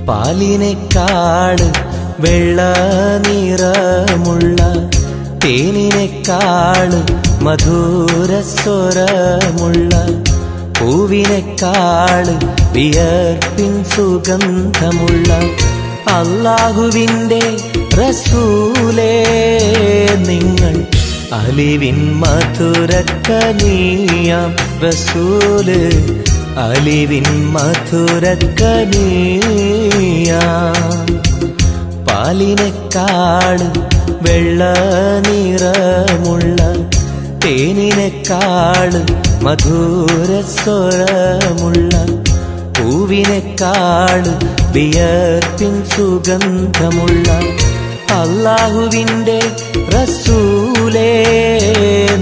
പാലിനേക്കാൾ വെള്ള നിറമുള്ള തേനിനേക്കാൾ മധുരസ്വരമുള്ള പൂവിനേക്കാൾ വിയർപ്പിൻ സുഗന്ധമുള്ള അല്ലാഹുവിൻ്റെ റസൂലേ നിങ്ങൾ അലിവിൻ മധുരക്കനിയാം റസൂല് അലിവിൻ മധുരക്കനിയാം പാലിനേക്കാൾ വെള്ള നിറമുള്ള തേനിനേക്കാൾ മധുരസ്വരമുള്ള പൂവിനേക്കാൾ വിയർപ്പിൻ സുഗന്ധമുള്ള അല്ലാഹുവിൻ്റെ റസൂലേ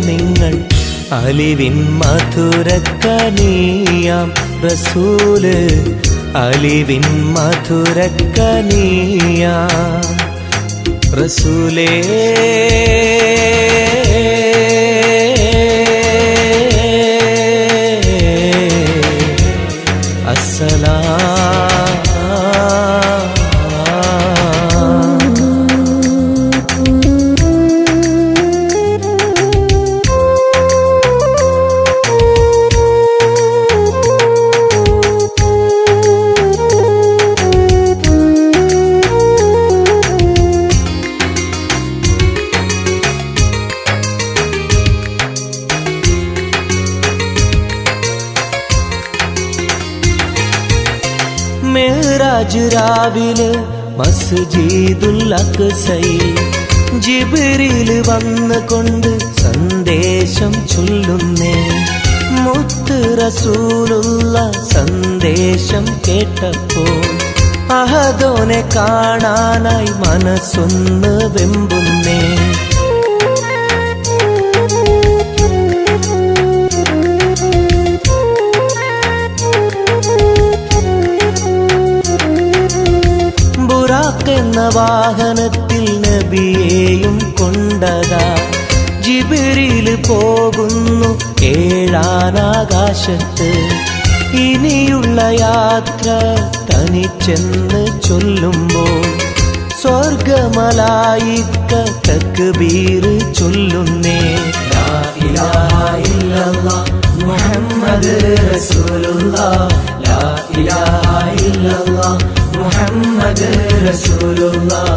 നിങ്ങൾ അലിവിൻ മധുരക്കനിയാം റസൂല് അലിവിൻ മധുരക്കനിയാം റസൂലേ അസ്സലാം മെഹ്റാജ് രാവിലെ മസ്ജിദുൽ അഖ്സയിൽ ജിബ്രീൽ വന്നുകൊണ്ട് സന്ദേശം ചൊല്ലുന്നേ മുത്ത് റസൂലുള്ള സന്ദേശം കേട്ടപ്പോൾ അഹദോനെ കാണാനായി മനസ്സൊന്ന് വെമ്പുന്നേ എന്ന വാഹനത്തിൽ നബിയെയും കൊണ്ടതാ ജിബ്രീൽ പോകുന്നു ഏഴാനാകാശത്ത് ഇനിയുള്ള യാത്ര തനിച്ചെന്ന് ചൊല്ലുമ്പോൾ സ്വർഗമലായിക്ക തക്ബീർ ചൊല്ലുന്നേ ലാ ഇലാഹ ഇല്ലല്ലാഹ് മുഹമ്മദ് റസൂലുള്ളാഹ് ലാ ഇലാഹ ഇല്ലല്ലാഹ് മുഹമ്മദ് റസൂലുള്ളാഹ്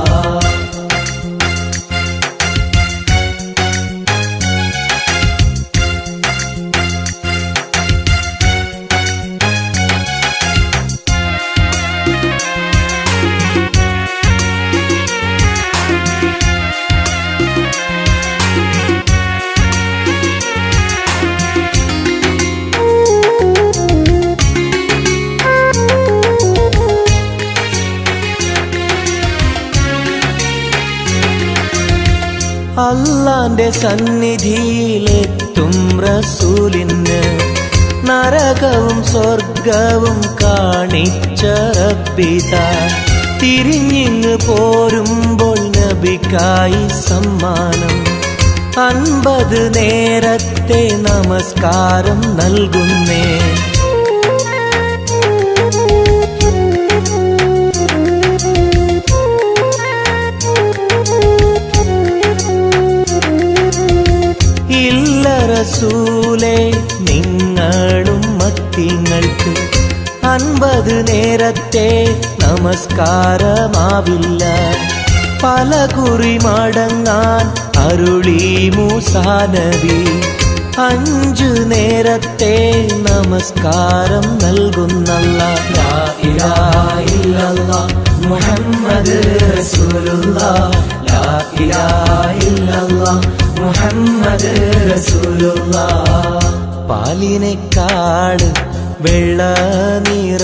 അല്ലാന്റെ സന്നിധിയിലെത്തും റസൂലിന് നരകവും സ്വർഗവും കാണിച്ച റബ്ബിതാ തിരിഞ്ഞിങ്ങ് പോരുമ്പോൾ നബിക്കായി സമ്മാനം 50 നേരത്തെ നമസ്കാരം നൽകുന്നേ റസൂലേ നിങ്ങളും മത്തിങ്ങൾക്ക് 50 നേരത്തെ നമസ്കാരമാവില്ല പല കുറി മടങ്ങാൻ അരുളി മൂസാ നബി 5 നേരത്തെ നമസ്കാരം നൽകുന്നല്ലാഹ് ലാ ഇലാഹ ഇല്ലല്ലാഹ് മുഹമ്മദ് റസൂലുള്ളാഹ് ലാ ഇലാഹ ഇല്ലല്ലാഹ് മുഹമ്മദ് റസൂലുള്ളാഹ് പാലിനേക്കാൾ വെള്ള നിറ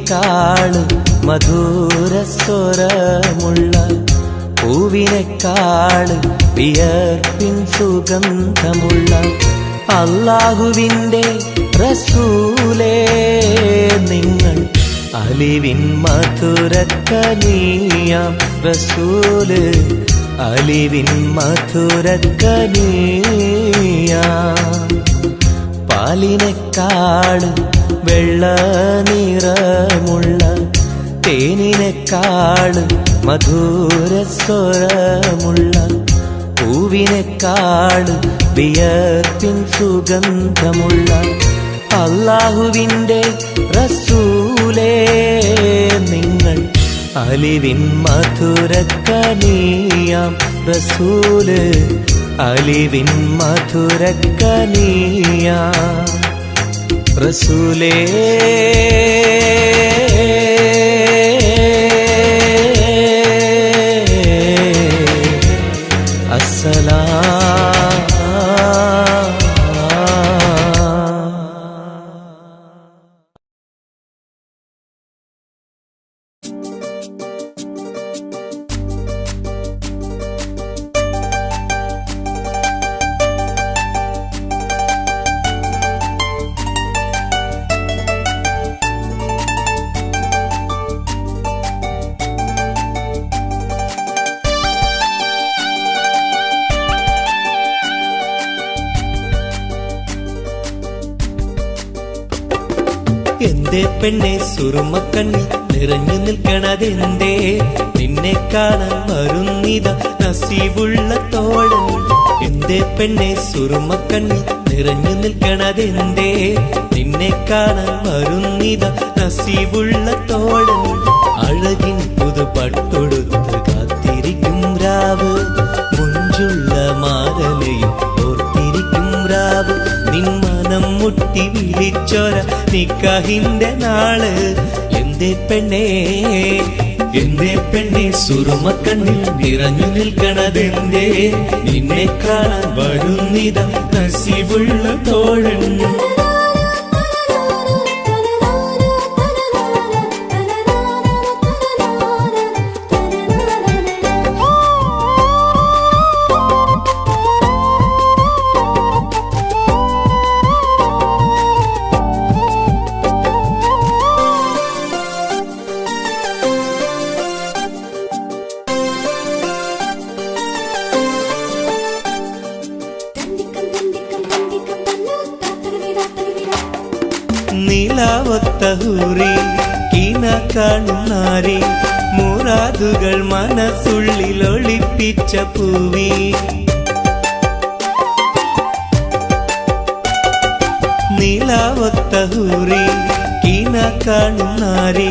പൂവിനേക്കാള് മധുരസ്വരമുള്ള പൂവിനേക്കാള് വിയർപ്പിൻ സുഗന്ധമുള്ള അല്ലാഹുവിൻ്റെ റസൂലേ നിങ്ങൾ അലിവിൻ മധുരക്കനിയാം റസൂല് അലിവിൻ മധുരക്കനിയാം പാലിനേക്കാള് വെള്ള നിറമുള്ള തേനിനേക്കാള് മധുരസ്വരമുള്ള പൂവിനേക്കാള് വിയർപ്പിൻ സുഗന്ധമുള്ള അല്ലാഹുവിൻ്റെ റസൂലേ നിങ്ങൾ അലിവിൻ മധുരക്കനിയാം റസൂല് അലിവിൻ മധുരക്കനിയാം റസൂലേ അസ്സലാം. എന്തേ പെണ്ണെ സുറുമക്കണ്ണിൽ നിറഞ്ഞു നിൽക്കണതെന്തേ നിന്നെ കാണാൻ വരുന്നിത നസീബുള്ള തോഴൻ. എന്തേ പെണ്ണെ സുറുമക്കണ്ണിൽ നിറഞ്ഞു നിൽക്കണതെന്തേ നിന്നെ കാണാൻ വരുന്നിത നസീബുള്ള തോഴൻ. അഴകിൻ പുതുപട്ടൊടുത്ത് കാത്തിരിക്കും രാവ് മുഞ്ചുള്ള മാരലയും ഓർത്തിരിക്കും രാവ് നിൻ മനം മുട്ടി വിളിച്ചോര നിക്കാഹിന്റെ നാള്. എന്തേ പെണ്ണേ എന്തേ പെണ്ണെ സുറുമക്കണ്ണിൽ നിറഞ്ഞു നിൽക്കണതെന്തേ നിന്നെ കാണാൻ വരുന്നിത നസീബുള്ള തോഴൻ. നിലാവത്തഹൂറി കീന കാണുന്നാരി മുറാദുകൾ മനസ്സുള്ളിൽ ഒളിപ്പിച്ച പൂവി. നിലാവത്തഹൂറി കീന കാണുന്നാരി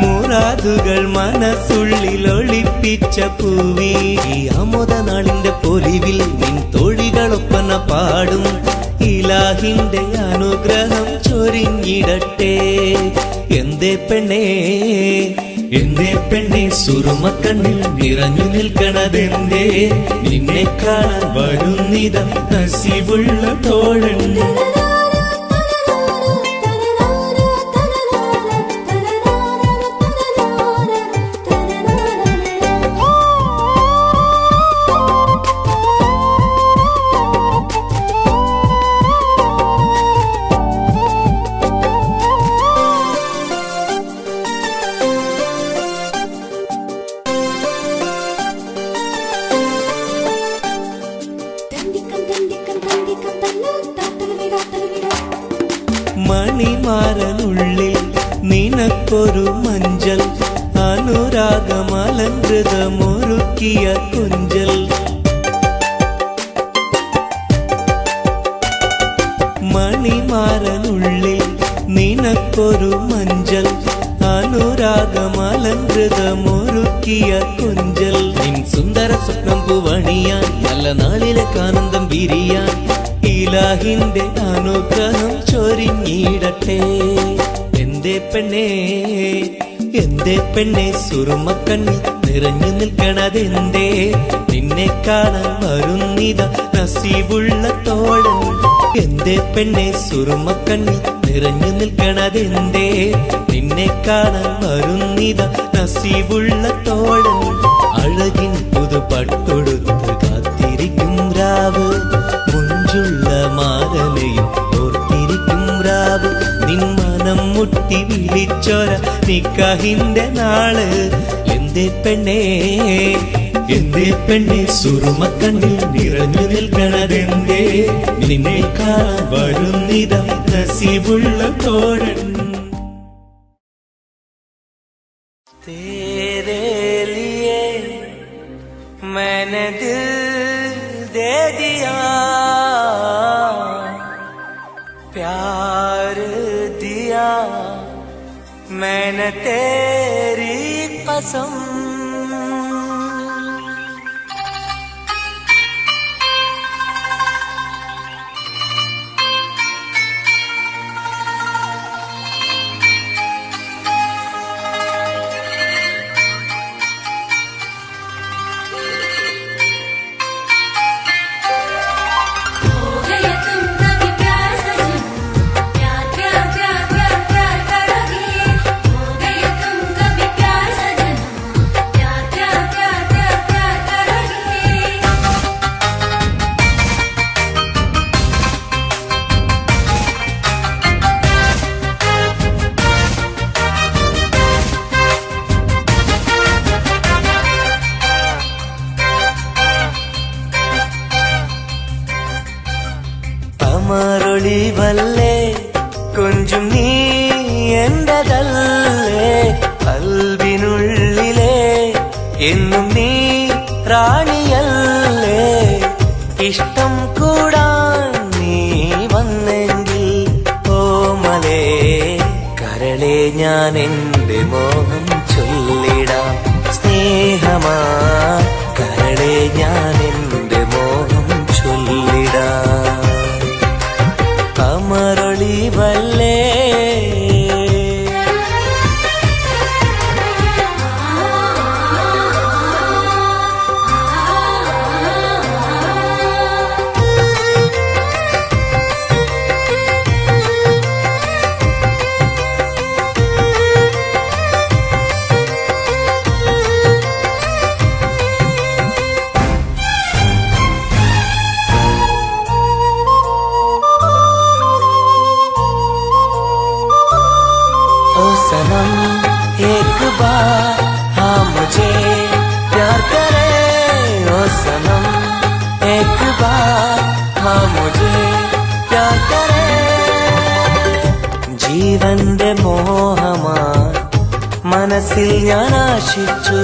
മുറാദുകൾ മനസ്സുള്ളിൽ ഒളിപ്പിച്ച പൂവി. ഈ ആമോദ നാളിന്റെ പൊലിവിൽ നിൻ തോഴികളൊപ്പന പാടും ഇലാഹിന്റെ അനുഗ്രഹം ചൊരിഞ്ഞിടട്ടെ. എന്തേ പെണ്ണേ എന്തേ പെണ്ണെ സുറുമക്കണ്ണിൽ നിറഞ്ഞു നിൽക്കണതെന്തേ നിന്നെ കാണാൻ വരുന്നിത നസീബുള്ള തോഴൻ. മണിമാരനുള്ളിൽ നിനക്കൊരു മഞ്ചൽ അനുരാഗമലങ്കൃതമൊരുക്കിയ കൊഞ്ചൽ. മണിമാരനുള്ളിൽ നിനക്കൊരു മഞ്ചൽ അനുരാഗമലങ്കൃതമൊരുക്കിയ കൊഞ്ചൽ. നിൻ സുന്ദര സ്വപ്നം പൂവണിയാൻ നല്ല നാളിലേക്ക് ആനന്ദം വിരിയാൻ ഇലാഹിന്റെ അനുഗ്രഹം ചൊരിഞ്ഞിടട്ടെ. എന്തേ പെണ്ണേ എന്തേ പെണ്ണെ സുറുമക്കണ്ണിൽ നിറഞ്ഞു നിൽക്കണതെന്തേ നിന്നെ കാണാൻ വരുന്നിത നസീബുള്ള തോഴൻ. എന്റെ പെണ്ണെ സുറുമക്കണ്ണിൽ നിറഞ്ഞു നിൽക്കണതെന്തേ? നിന്നെ കാണാൻ വരുന്നിത നസീബുള്ള തോഴൻ. അഴകിൻ പുതുപട്ടൊടുത്ത് കാത്തിരിക്കും രാവ്, മുഞ്ചുള്ള മാരലയും ഓർത്തിരിക്കും രാവ്. നിൻ മനം മുട്ടി വിളിച്ചോര നിക്കാഹിന്റെ നാള്. എന്റെ പെണ്ണേ എന്റെ പെണ്ണെ സുറുമക്കണ്ണിൽ നിറഞ്ഞു നിൽക്കണതെന്തേ? നിന്നെ കാണാൻ വരുന്നിത നസീബുള്ള തോഴൻ. तेरे लिए मैंने दिल दे दिया, प्यार दिया मैंने तेरी कसम. കമറൊളിവല്ലേ കൊഞ്ചും നീ എന്റതല്ലേ? കൽവിനുള്ളിലെ എന്നും നീ റാണിയല്ലേ? ഇഷ്ടം കൂടാൻ നീ വന്നെങ്കിൽ ഓമലേ കരളെ ഞാൻ എന്റെ മോഹം ചൊല്ലിടാം. സ്നേഹമാ കരളെ ഞാൻ എന്റെ മോഹം ചൊല്ലിടാം. കമറൊളിവല്ലേ सनम एक बार हाँ मुझे प्यार करे. ओ सनम एक बार हाँ मुझे प्यार करे. ജീവന്റെ മോഹമായി മനസ്സിൽ ഞാൻ ആശിച്ചു.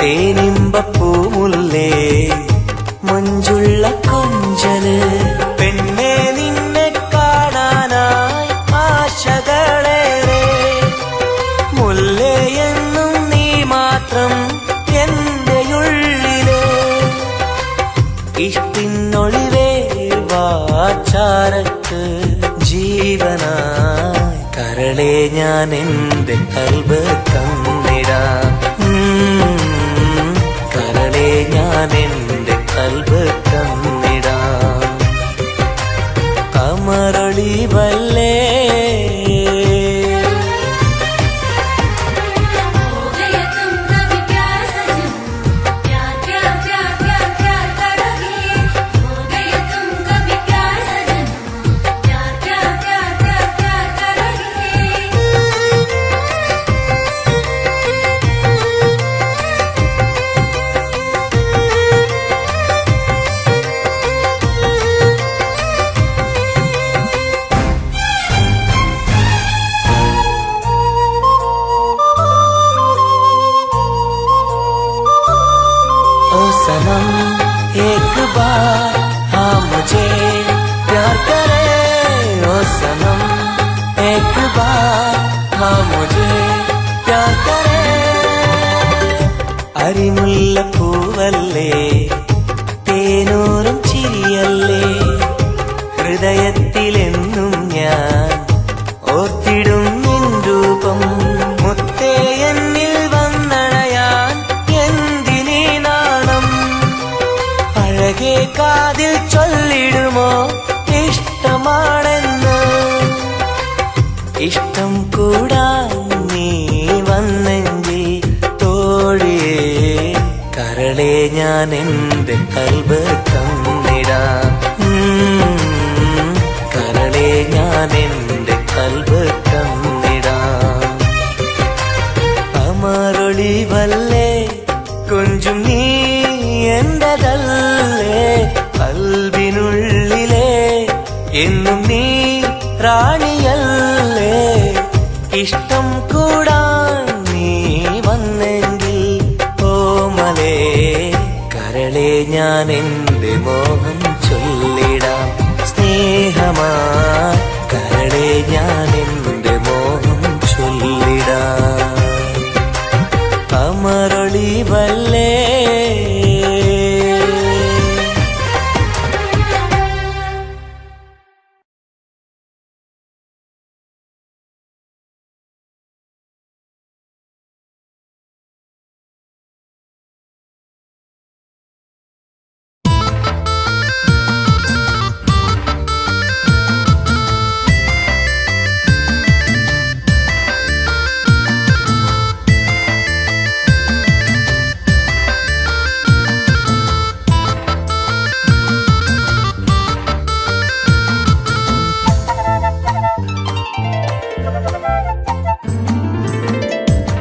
തേനിമ്പപ്പൂമുല്ലേ മഞ്ചുള്ള കൊഞ്ചല്. പെണ്ണെ നിന്നെ കാണാനായി ആശകളേറെ. മുല്ലയെന്നും നീ മാത്രം എന്റെ ഉള്ളിലെ. ഇഷ്ടിനൊളിവേ വാചാരക്ക് ജീവനായി കരളെ ഞാൻ എന്റെ കൽബ് തന്നിടാം. കരളെ ഞാൻ എന്റെ കൽബ് തന്നിടാം. കമറൊളിവല്ലേ सनम एक बार हाँ मुझे प्यार करे. ओ सनम एक बार हाँ मुझे प्यार करे. അരിമുല്ലപ്പൂവല്ലേ തേനൂറും ചിരിയല്ലേ? ഹൃദയത്തിലെന്നും ഞാൻ ഓർത്തിടും നിൻ രൂപം. മുത്തേ എന്നിൽ വന്നണയാൻ എന്തിനീ നാണം? അഴകേ കാതിൽ ചൊല്ലിടുമോ ഈ ഇഷ്ടം കൂടാൻ നീ വന്നെങ്കിൽ തോഴിയേ കരളെ ഞാൻ എന്റെ കൽബ് തന്നിടാം. കരളെ ഞാൻ എന്റെ കൽബ് തന്നിടാം. അമരൊളിവല്ലേ കൊഞ്ചും നീ എന്റതല്ലേ, കൽബിനുള്ളിലെ എന്നും നീ റാണിയല്ലേ. ഇഷ്ടം കൂടാൻ നീ വന്നെങ്കിൽ ഓമലേ കരളെ ഞാൻ എന്റെ മോഹം ചൊല്ലിടാം. സ്നേഹമാ കരളെ ഞാൻ എന്റെ മോഹം ചൊല്ലിടാം. അമരൊളിവല്ലേ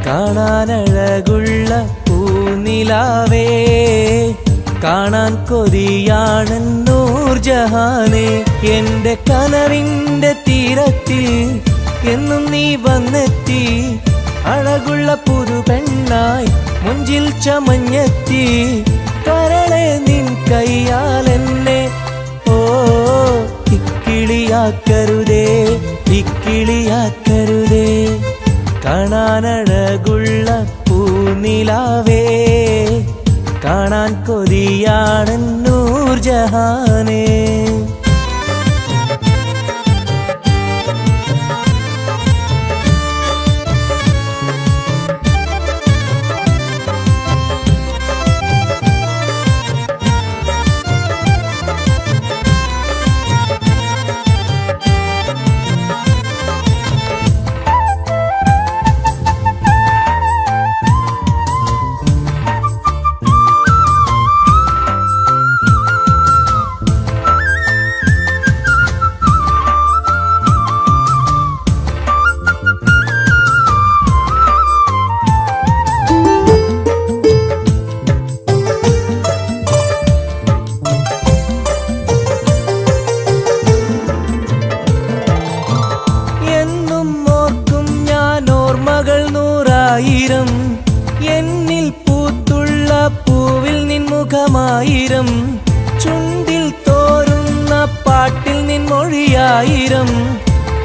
കാണാനഴകുള്ള പൂനിലാവേ, കാണാൻ കൊതിയാണ് നൂർജഹാനെ. എന്റെ കനവിന്റെ തീരത്തിൽ എന്നും നീ വന്നെത്തി, അഴകുള്ള പുതുപെണ്ണായി മുഞ്ചിൽ ചമഞ്ഞെത്തി. കരളെ നിൻ കയ്യാലെന്നെ ഓ ഇക്കിളിയാക്കരുതേ, ഇക്കിളിയാക്കരുതേ. കാണാനഴകുള്ള പൂനിലാവേ, കാണാൻ കൊതിയാണ് നൂർജഹാനെ. എന്നിൽ പൂത്തുള്ള പൂവിൽ നിൻ മുഖമായിരം, ചുണ്ടിൽ തോരുന്ന പാട്ടിൽ നിൻ മൊഴിയായിരം,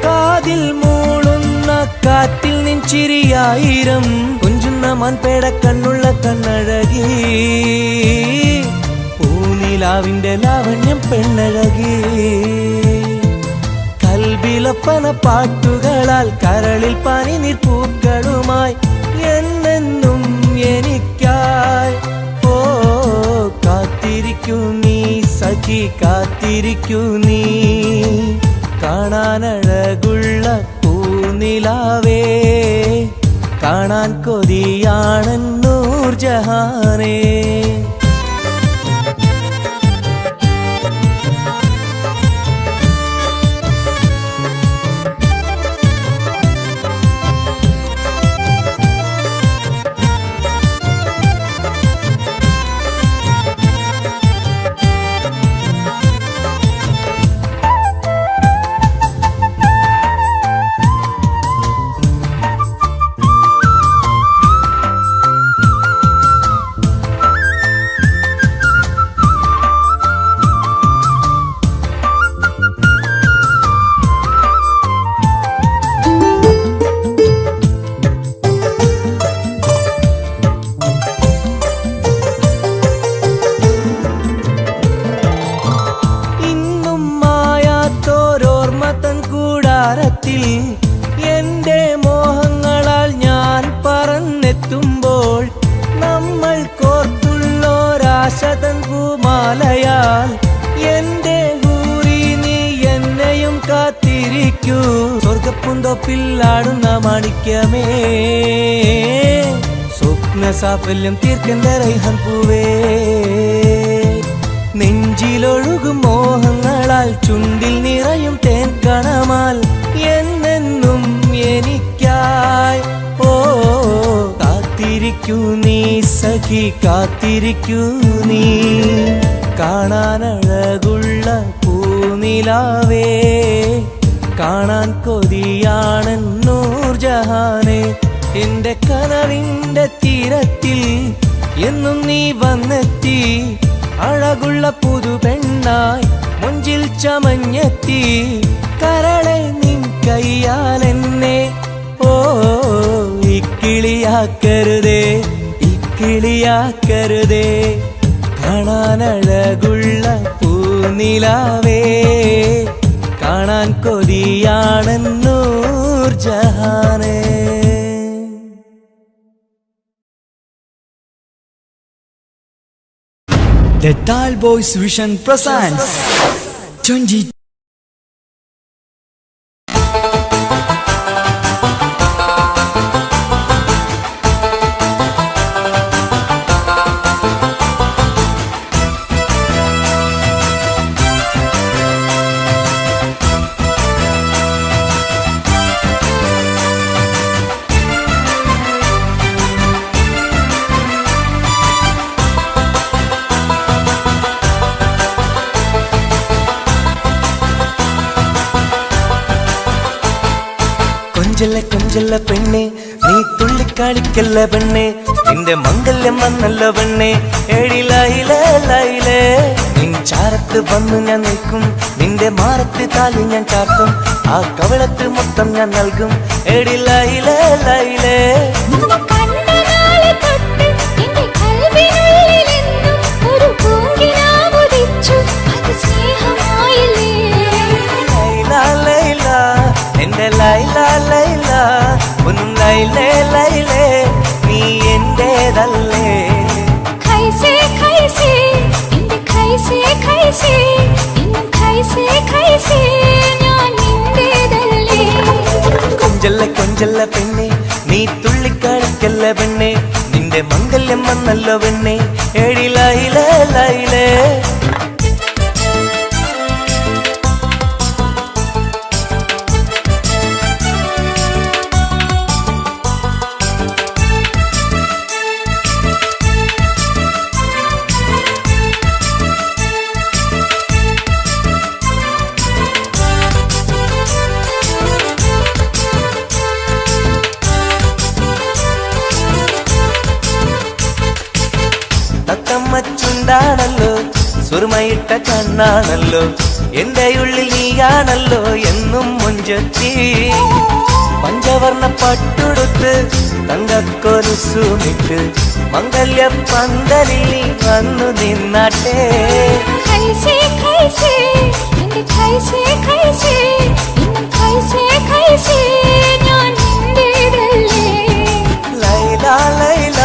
കാതിൽ മൂളുന്ന കാറ്റിൽ നിൻ ചിരിയായിരം. കുഞ്ചുന്ന മൺപേട കണ്ണുള്ള കണ്ണഴകി, പൂനിലാവിന്റെ ലാവണ്യം പെണ്ണഴകി. കൽബിലപ്പന പാട്ടുകളാൽ കരളിൽ പനിനീർ പൂക്കളുമായി എന്നെന്നും എനിക്കായി ഓ കാത്തിരിക്കൂ നീ സഖി, കാത്തിരിക്കൂ നീ. കാണാനഴകുള്ള പൂനിലാവേ, കാണാൻ കൊതിയാണ് നൂർജഹാനെ. എന്റെ മോഹങ്ങളാൽ ഞാൻ പറന്നെത്തുമ്പോൾ, നമ്മൾ കോർത്തുള്ളൊരാശതൻ പൂമാലയാൽ എന്റെ ഊരി നീ എന്നെയും കാത്തിരിക്കും. വിളിക്കൂ സ്വർഗപ്പൂന്തോപ്പിൽ ആടുന്ന മാണിക്യമേ സ്വപ്ന സാഫല്യം തീർക്കേണ്ട റൈഹാൻ പൂവേ നെഞ്ചിലൊഴുകും മോഹങ്ങളാൽ ചുണ്ടിൽ നിറയും തേൻ കണമാൽ എന്നെന്നും എനിക്കായി ഓ കാത്തിരിക്കൂ നീ സഖി കാത്തിരിക്കൂ നീ കാണാനഴകുള്ള പൂനിലാവേ കാണാൻ കൊതിയാണ് നൂർജഹാനെ എന്റെ കനവിന്റെ തീരത്തിൽ എന്നും നീ വന്നെത്തി അഴകുള്ള പുതു പെണ്ണായി മുഞ്ചിൽ ചമഞ്ഞെത്തി കരളെ നിൻ കയ്യാൽ എന്നെ ഓ ഇക്കിളിയാക്കരുതേ ഇക്കിളിയാക്കരുതേ കാണാനഴകുള്ള പൂനിലാവേ കാണാൻ കൊതിയാണ് നൂർജഹാനേ. The Tal Boys Vision presents 20. കൊഞ്ചല്ല കൊഞ്ചല്ല പെണ്ണെ നീ തുള്ളിക്കാളിക്കല്ല പെണ്ണെ നിന്റെ മംഗല്യം വന്നല്ലോ പെണ്ണെ എഴിലയിലേ ലൈലേ നിൻ ചാരത്ത് വന്നു ഞാൻ നിൽക്കും നിന്റെ മാറത്ത് താലി ഞാൻ ചാർത്തും ആ കവളത്ത് മൊത്തം ഞാൻ നൽകും എഴിലയിലേ ലൈലേ എന്റെ ലൈല ലൈല ഒന്നും ലൈലേ ലൈലേ നീ എന്റേതല്ലേ ഖൈസേ ഖൈസേ എന്റെ ഖൈസേ ഖൈസേ എന്നും ഖൈസേ ഖൈസേ ഞാൻ നിന്റേതല്ലേ കൊഞ്ചല്ല കൊഞ്ചല്ല പെണ്ണെ നീ തുള്ളിക്കളിക്കല്ല പെണ്ണെ നിന്റെ മംഗല്യം വന്നല്ലോ പെണ്ണെ എഴിലയിലേ ലൈലേ തത്തമ്മച്ചുണ്ടാണല്ലോ സുറുമയിട്ട കണ്ണാണല്ലോ എന്റെ ഉള്ളിൽ നീയാണല്ലോ എന്നും മുഞ്ചത്തി പഞ്ചവർണ്ണ പട്ടുടുത്ത് തങ്കക്കൊലുസുമിട്ട് മംഗല്യ പന്തലിൽ നീ വന്നു നിന്നാട്ടെ ഖൈസേ ഖൈസേ എന്റെ ഖൈസേ ഖൈസേ എന്നും ഖൈസേ ഖൈസേ ഞാൻ നിന്റേതല്ലേ ലൈല ലൈല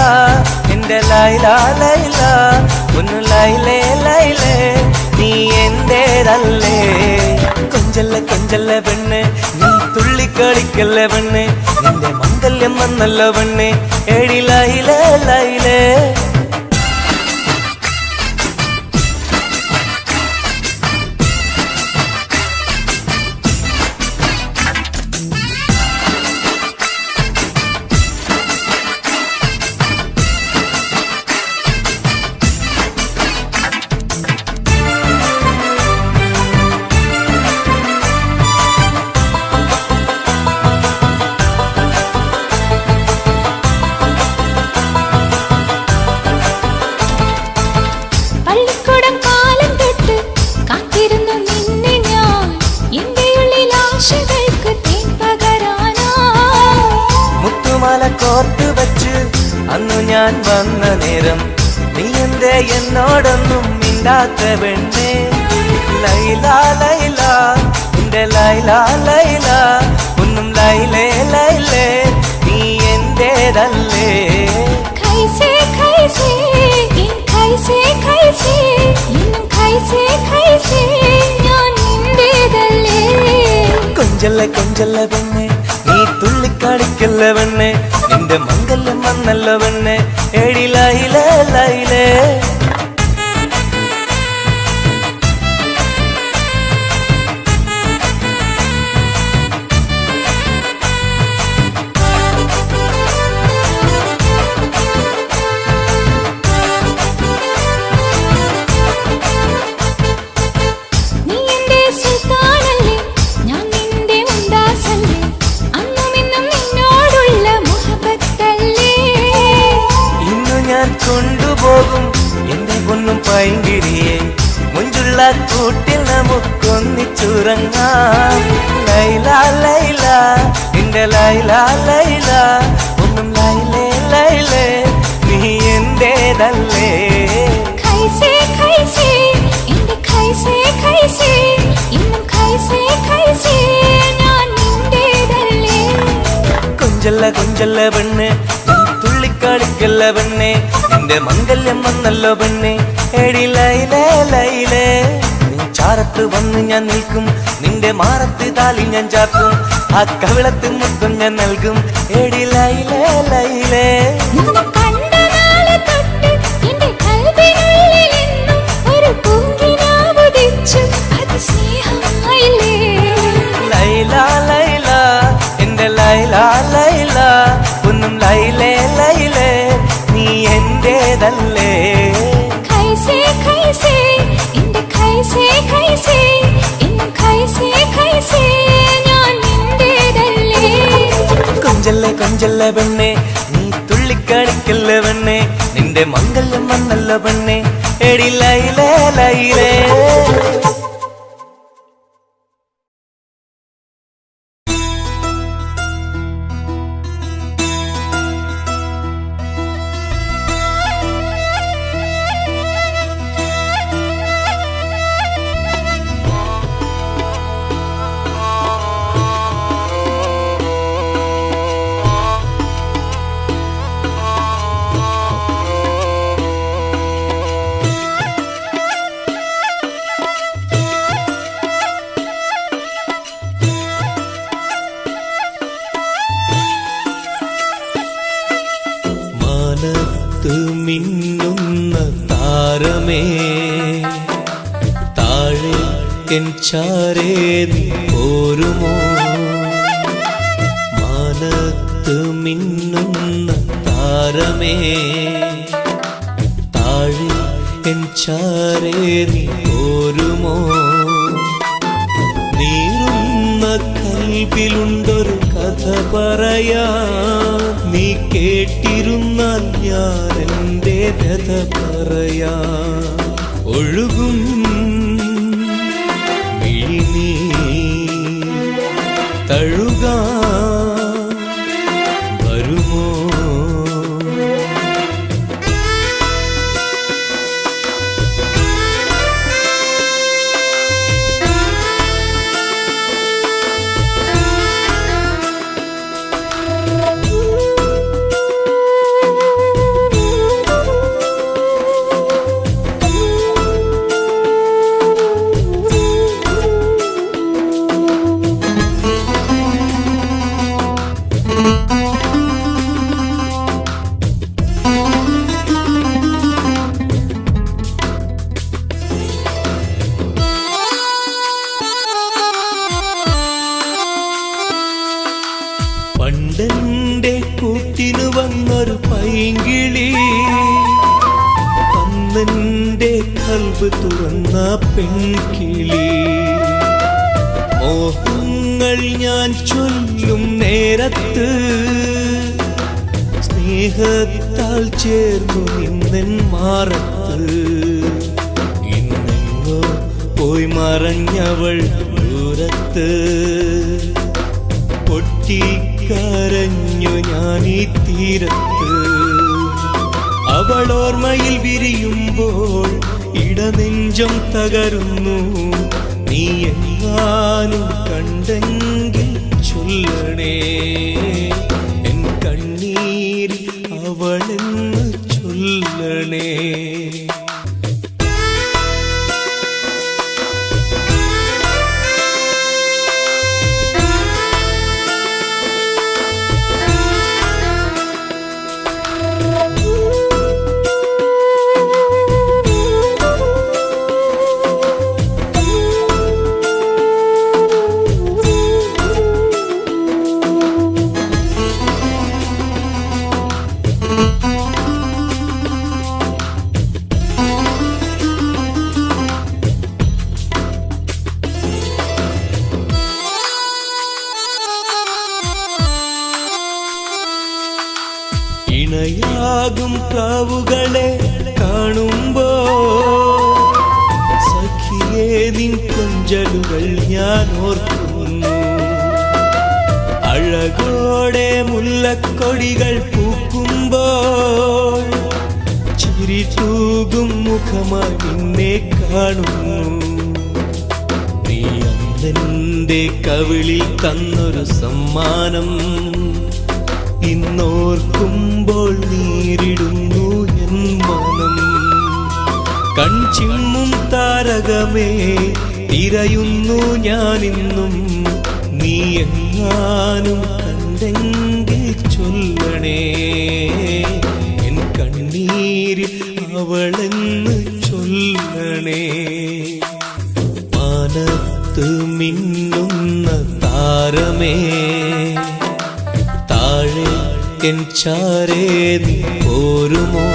എന്റെ ലൈല ലൈല ഒന്ന് ലൈലേ ലൈലേ നീ എന്റേതല്ലേ കൊഞ്ചല്ല കൊഞ്ചല്ല പെണ്ണ് നീ തുള്ളിക്കളിക്കല്ല പെണ്ണ് നിന്റെ മംഗല്യം വന്നല്ലോ പെണ്ണ് എഴിലയിലേ ലൈലേ കോർത്ത് വച്ച് അന്നു ഞാൻ വന്ന നേരം നീ എന്തേ എന്നോടൊന്നും മിണ്ടാത്ത പെണ്ണേ ലൈല ലൈല എന്റെ ലൈല ലൈല ഒന്നും ലൈലേ ലൈലേ നീ എന്റേതല്ലേ ഖൈസേ ഖൈസേ ഖൈസേ ഖൈസേ എന്നും ഖൈസേ ഖൈസേ ഞാൻ നിന്റേതല്ലേ കൊഞ്ചല്ല കൊഞ്ചല്ല പെണ്ണെ നീ തുള്ളിക്കാടിക്കല്ല പെണ്ണെ നിന്റെ മംഗല്യം വന്നല്ല പെണ്ണെ എഴിലായിലേ ലൈലേ കൊണ്ടുപോകും എന്റെ പൊന്നും പൈങ്കിരിയെ മുഞ്ചുള്ള കൂട്ടിൽ നമുക്കൊന്നിച്ചുറങ്ങാം ലൈല ലൈല എന്റെ ലൈല ലൈല ഒന്നും ലൈലേ ലൈലേ നീ എന്റേതല്ലേ ഖൈസേ ഖൈസേ എന്റെ ഖൈസേ ഖൈസേ ഇന്നും ഖൈസേ ഖൈസേ ഞാൻ നിന്റേതല്ലേ കൊഞ്ചല്ല കൊഞ്ചല്ല പെണ്ണെ തുള്ളിക്കാടിക്കല്ല പെണ്ണെ നിന്റെ മംഗല്യം വന്നല്ലോ പെണ്ണെ എടി ലൈലേ ലൈലേ നീ ചാരത്ത് വന്ന് ഞാൻ നിൽക്കും നിന്റെ മാറത്ത് താലി ഞാൻ ചാർത്തും ആ കവിളത്ത് മുത്തം ഞാൻ നൽകും എടി ലൈലേ ലൈലേ ലൈല ലൈല എന്റെ ലൈല ലൈല ഒന്നും ലൈലേ ലൈലേ നീ എന്റേതല്ലേ ഖൈസേ ഖൈസേ എന്റെ ഖൈസേ ഖൈസേ ഇന്നും ഖൈസേ ഖൈസേ ഞാൻ നിന്റേതല്ലേ കൊഞ്ചല്ലേ കൊഞ്ചല്ലേ പെണ്ണെ നീ തുള്ളിക്കാടിക്കല്ല പെണ്ണെ നിന്റെ മംഗല്യം വന്നല്ല പെണ്ണെ എടി ലൈലേ ലൈലേ മിന്നുന്ന താരമേ താഴെ എൻ ചാരേ നീ പോരുമോ മാനത്ത് മിന്നുന്ന താരമേ താഴെ എൻ ചാരേ നീ പോരുമോ നീറുന്ന കൽബിലുണ്ടൊരു കഥ പറയാ നീ കേട്ടിരുന്നാൽ ഞാൻ എൻ്റെ വ്യഥ പറയാ ഒഴുകും മിഴിനീ തഴുകാ വരുമോ പണ്ടെന്റെ കൂട്ടിനു വന്നൊരു പൈങ്കിളി അന്നെന്റെ കൽബ് തുറന്ന പെൺകിളി മോഹങ്ങൾ ഞാൻ ചൊല്ലും നേരത്ത് സ്നേഹത്താൽ ചേർന്നു നിന്നൻ മാറത്ത് ഇന്നെങ്ങോ പോയി മറഞ്ഞവൾ ദൂരത്ത് പൊട്ടിക്കരഞ്ഞു ഞാനീ തീരത്ത് അവൾ ഓർമ്മയിൽ വിരിയുമ്പോൾ ഇടനെഞ്ചം തകരുന്നു നീ എങ്ങാനും കണ്ടെങ്കിൽ ചൊല്ലണേ എൻ കണ്ണീരിൽ അവളെന്ന് ചൊല്ലണേ ഇണയാകും പ്രാവുകളെ കാണുമ്പോ സഖിയേ നിൻ കൊഞ്ചലുകൾ ഞാൻ ഓർക്കുന്നു. അഴകോടെ മുല്ലക്കൊടികൾ പൂക്കുമ്പോൾ ചിരി തൂകും മുഖമായി നിന്നെ കാണുന്നു. നീ അന്നെന്റെ കവിളിൽ തന്നൊരു സമ്മാനം ഇന്നോർക്കുമ്പോൾ നീരിടുന്നു എൻ മനം. കൺചിമ്മും താരകമേ തിരയുന്നു ഞാനിന്നും, നീ എങ്ങാനും കണ്ടെങ്കിൽ ചൊല്ലണേ എൻ കണ്ണീരിൽ അവളെന്ന് ചൊല്ലണേ. മാനത്ത് മിന്നുന്ന താരമേ താഴെ എൻ ചാരേ നീ പോരുമോ.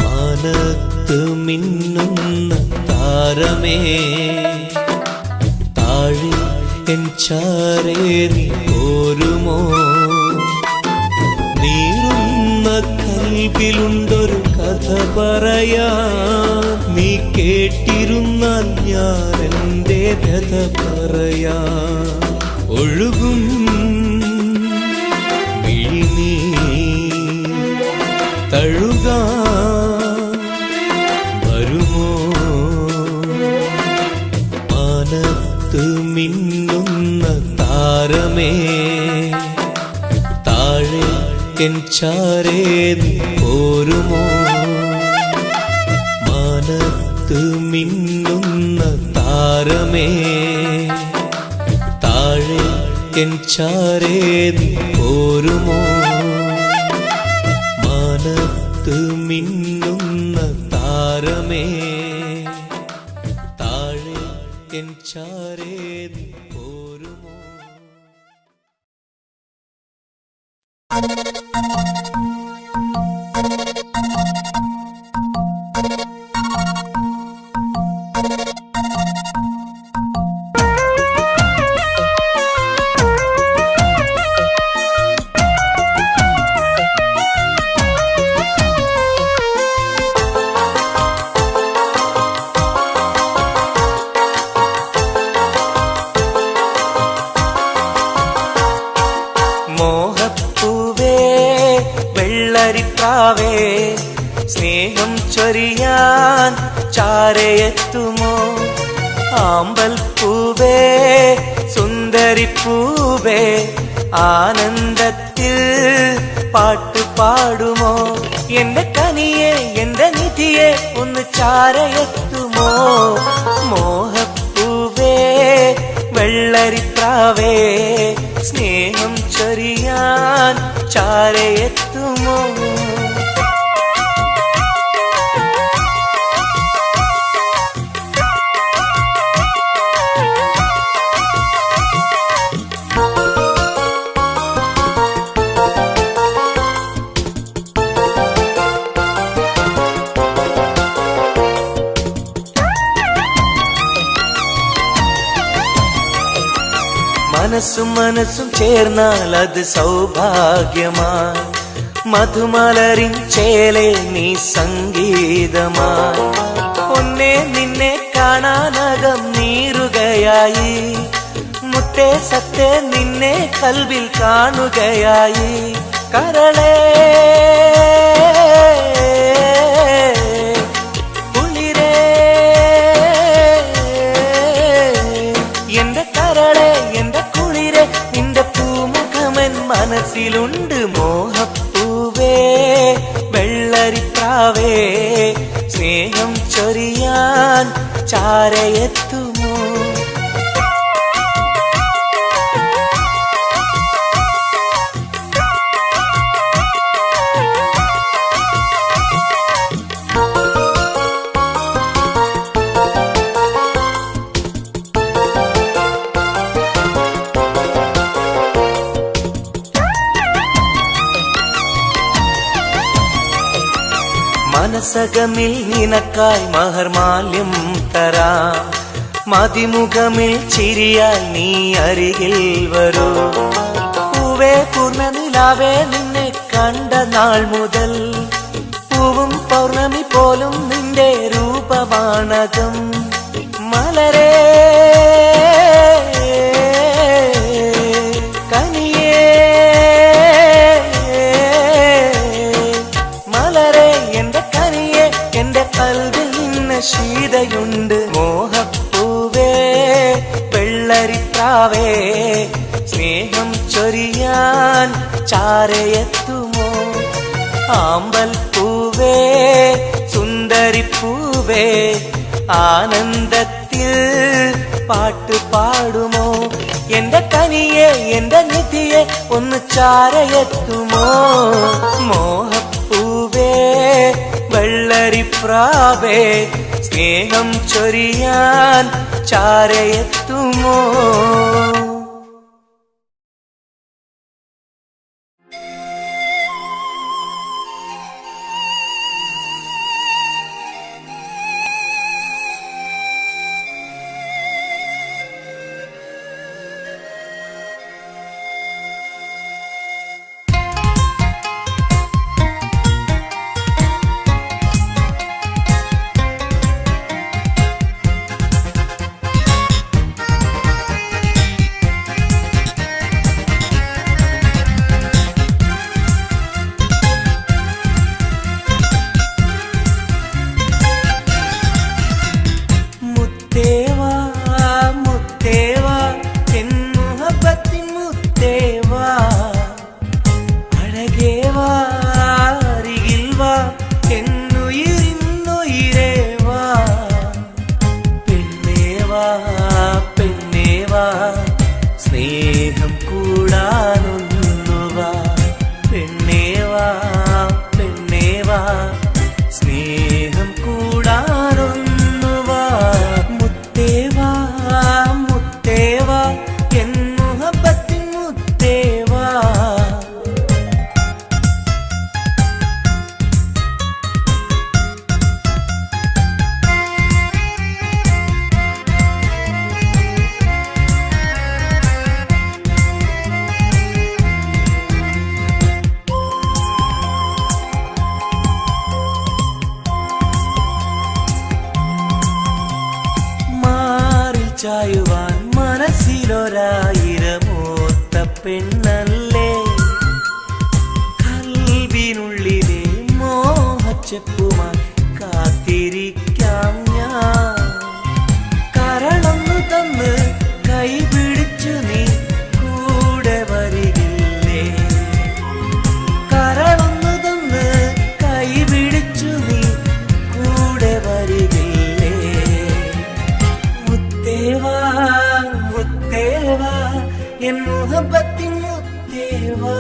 മാനത്ത് മിന്നുന്ന താരമേ താഴെ എൻ ചാരേ നീ പോരുമോ. നീറുന്ന കൽബിലുണ്ടൊരു കഥ പറയാൻ, നീ കേട്ടിരുന്നാൽ ഞാൻ എൻ്റെ വ്യഥ പറയാൻ. ഒഴുകും വിഴിനീർ തഴുകാൻ വരുമോ. മാനത്ത് മിന്നുന്ന താരമേ താഴെ എൻ ചാരേ നീ പോരുമോ. മാനത്ത് മിന്നുന്ന താരമേ താഴെ എൻ ചാരേ നീ പോരുമോ. മാനത്ത് മിന്നുന്ന താരമേ താഴെ എൻ ചാരേ നീ പോരുമോ. വെള്ളരിപ്രാവേ സ്നേഹം ചൊരിയാൻ ചാരയെത്തുമോ. ആമ്പൽ പൂവേ സുന്ദരിപ്പൂവേ ആനന്ദത്തിൽ പാട്ടു പാടുമോ. എന്റെ കനിയെ എന്റെ നിധിയെ ഒന്ന് ചാരയെത്തുമോ. മോഹപ്പൂവേ വെള്ളരിപ്രാവേ സ്നേഹം ചൊരിയാൻ ചാരയെത്തുമോ. മനസ്സും മനസ്സും ചേർന്നാൽ അത് സൗഭാഗ്യമായി, മധുമലരിൻ ചേലെ നീ സംഗീതമായി. ഒന്നേ നിന്നെ കാണാനകം നീറുകയായി, മുത്തേ സത്തേ നിന്നെ കൽവിൽ കാണുകയായി. കരളേ കുളിരേ എന്റെ കരളേ എന്റെ കുളിരേ നിന്റെ പൂമുഖമൻ മനസ്സിലുണ്ട്. മോഹപ്പൂവേ വെള്ളരിപ്രാവേ സ്നേഹം ചൊരിയാൻ ചാരയെത്തുമോ. മനസകമിൽ നിനക്കായി മഹർമാല്യം തരാം, മതിമുഖമിൽ ചിരിയാൽ നീ അരികിൽ വരൂ. പൂവേ പൂർണ്ണ നിലാവേ നിന്നെ കണ്ട നാൾ മുതൽ പൂവും പൗർണമി പോലും നിന്റെ രൂപമാണകം മലരേ കനിയേ മലരേ എന്റെ കനിയേ എന്റെ കൽവിൽ നിന്ന ശീതയുണ്ട് മോഹപ്പൂവേ വെള്ളരിപ്രാവേ സ്നേഹം ചൊരിയാൻ ചാരയെത്തുമോ ആമ്പൽ പൂവേ സുന്ദരിപ്പൂവേ ആനന്ദത്തിൽ പാട്ട് പാടുമോ എന്റെ കനിയെ എന്റെ നിധിയെ ഒന്ന് ചാരയെത്തുമോ മോഹപ്പൂവേ വെള്ളരിപ്രാവേ സ്നേഹം ചൊരിയാൻ ചാരയെത്തുമോ സ്നേഹം കൂടാനൊന്നുവാ പെണ്ണേവാ പെണ്ണേവാ സ്നേഹം കൂടാനൊന്നുവാ മുത്തേവാ മുത്തേവാ എൻ മുഹബത്തിൻ മുത്തേവാ ചായുവാൻ മനസ്സിലൊരായിരമോത്ത പെണ്ണല്ലേ കൽവിനുള്ളിലെ മോഹച്ചെപ്പുമായി കാത്തിരിക്കാം ഞാൻ കരളൊന്നു തന്ന് കൈ പിടിച്ചു നീ കൂടെ വരികില്ലേ കരളൊന്നു തന്ന് കൈ പിടിച്ചു നീ കൂടെ വരികില്ലേ മുത്തേവാ മുത്തേവാ എൻ മുഹബത്തിൻ മുത്തേവാ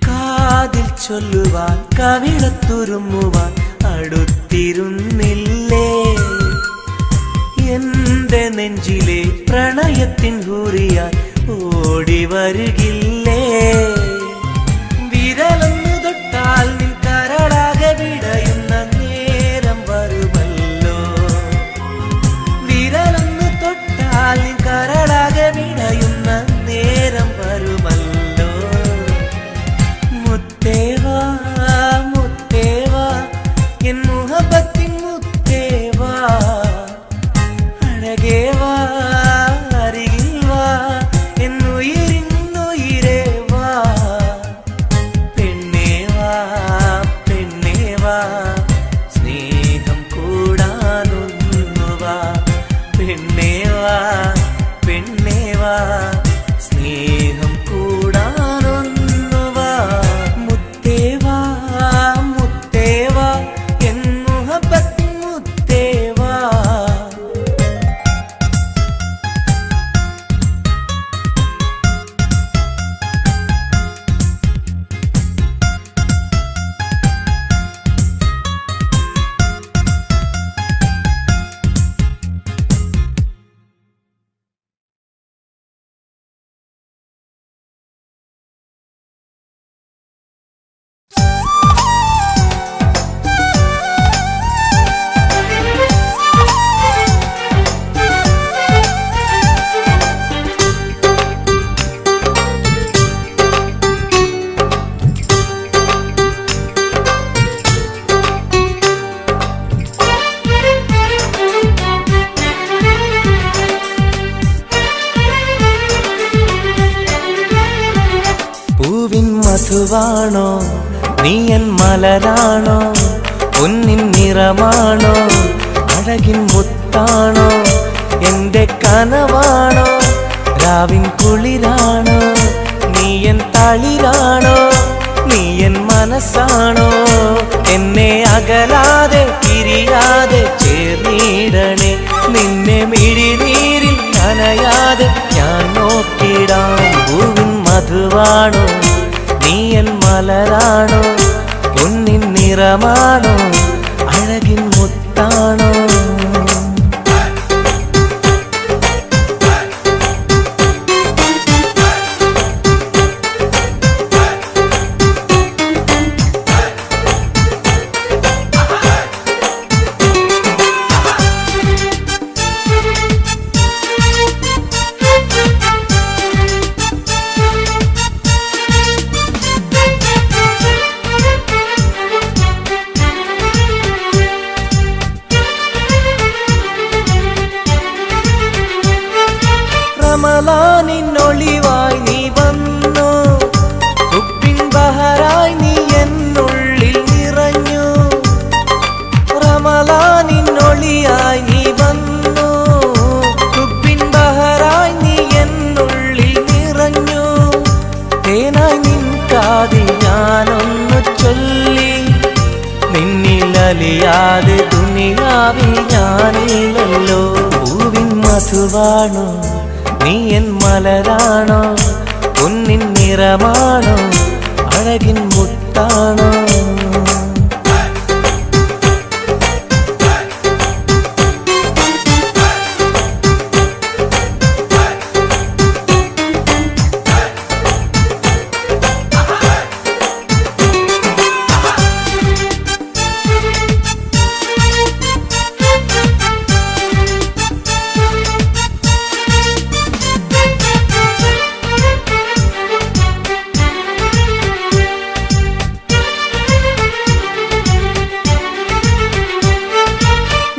കാതിൽ ചൊല്ലുവാൻ കവിളത്തുരുമ്മുവാൻ അടുത്തിരുന്നില്ലേ എന്റെ നെഞ്ചിലെ പ്രണയത്തിൻ ഹൂറിയാൻ ഓടി വരുകില്ലേ വിരലൊന്നു തൊട്ടാൽ നിൻ കരളാകെ വിടയുന്ന നേരം വരുമല്ലോ വിരലൊന്നു തൊട്ടാൽ നിൻ കരളാകെ വിടയുന്ന നേരം വരുമല്ലോ മുത്തേവാ മുത്തേവാ എൻ മുഹബത്തിൻ മുത്തേവാ അഴകേവാ അരികിൽ വാ മധുവാണോ നീ എൻ മലരാണോ പൊന്നിൻ നിറമാണോ അഴകിൻ മുത്താണോ എന്റെ കനവാണോ രാവിൻ കുളിരാണോ നീ എൻ തളിരാണോ നീ എൻ മനസ്സാണോ എന്നെ അകലാതെ പിരിയാതെ ചേർന്നിടണേ നിന്നെ മിഴിനീരിൽ നനയാതെ ഞാൻ നോക്കിടാം പൂവിൻ മധുവാണോ നീ എൻ മലരാണോ പൊന്നിൻ നിറമാണോ അഴകിൻ മുത്താണോ റമളാനിന്നൊളിവായി നീ വന്നു ഹുബ്ബിൻ ബഹറായി നീ എന്നുള്ളിൽ നിറഞ്ഞു റമളാനിന്നൊളിയായി നീ വന്നു ഹുബ്ബിൻ ബഹറായി നീ എന്നുള്ളിൽ നിറഞ്ഞു തേനായി നിൻ കാതിൽ ഞാനൊന്നു ചൊല്ലി നിന്നിലലിയാതെ ദുനിയാവിൽ ഞാനില്ലല്ലോ പൂവിൻ മധുവാണോ നീ എൻ മലരാണോ പൊന്നിൻ നിറമാണോ അഴകിൻ മുത്താണോ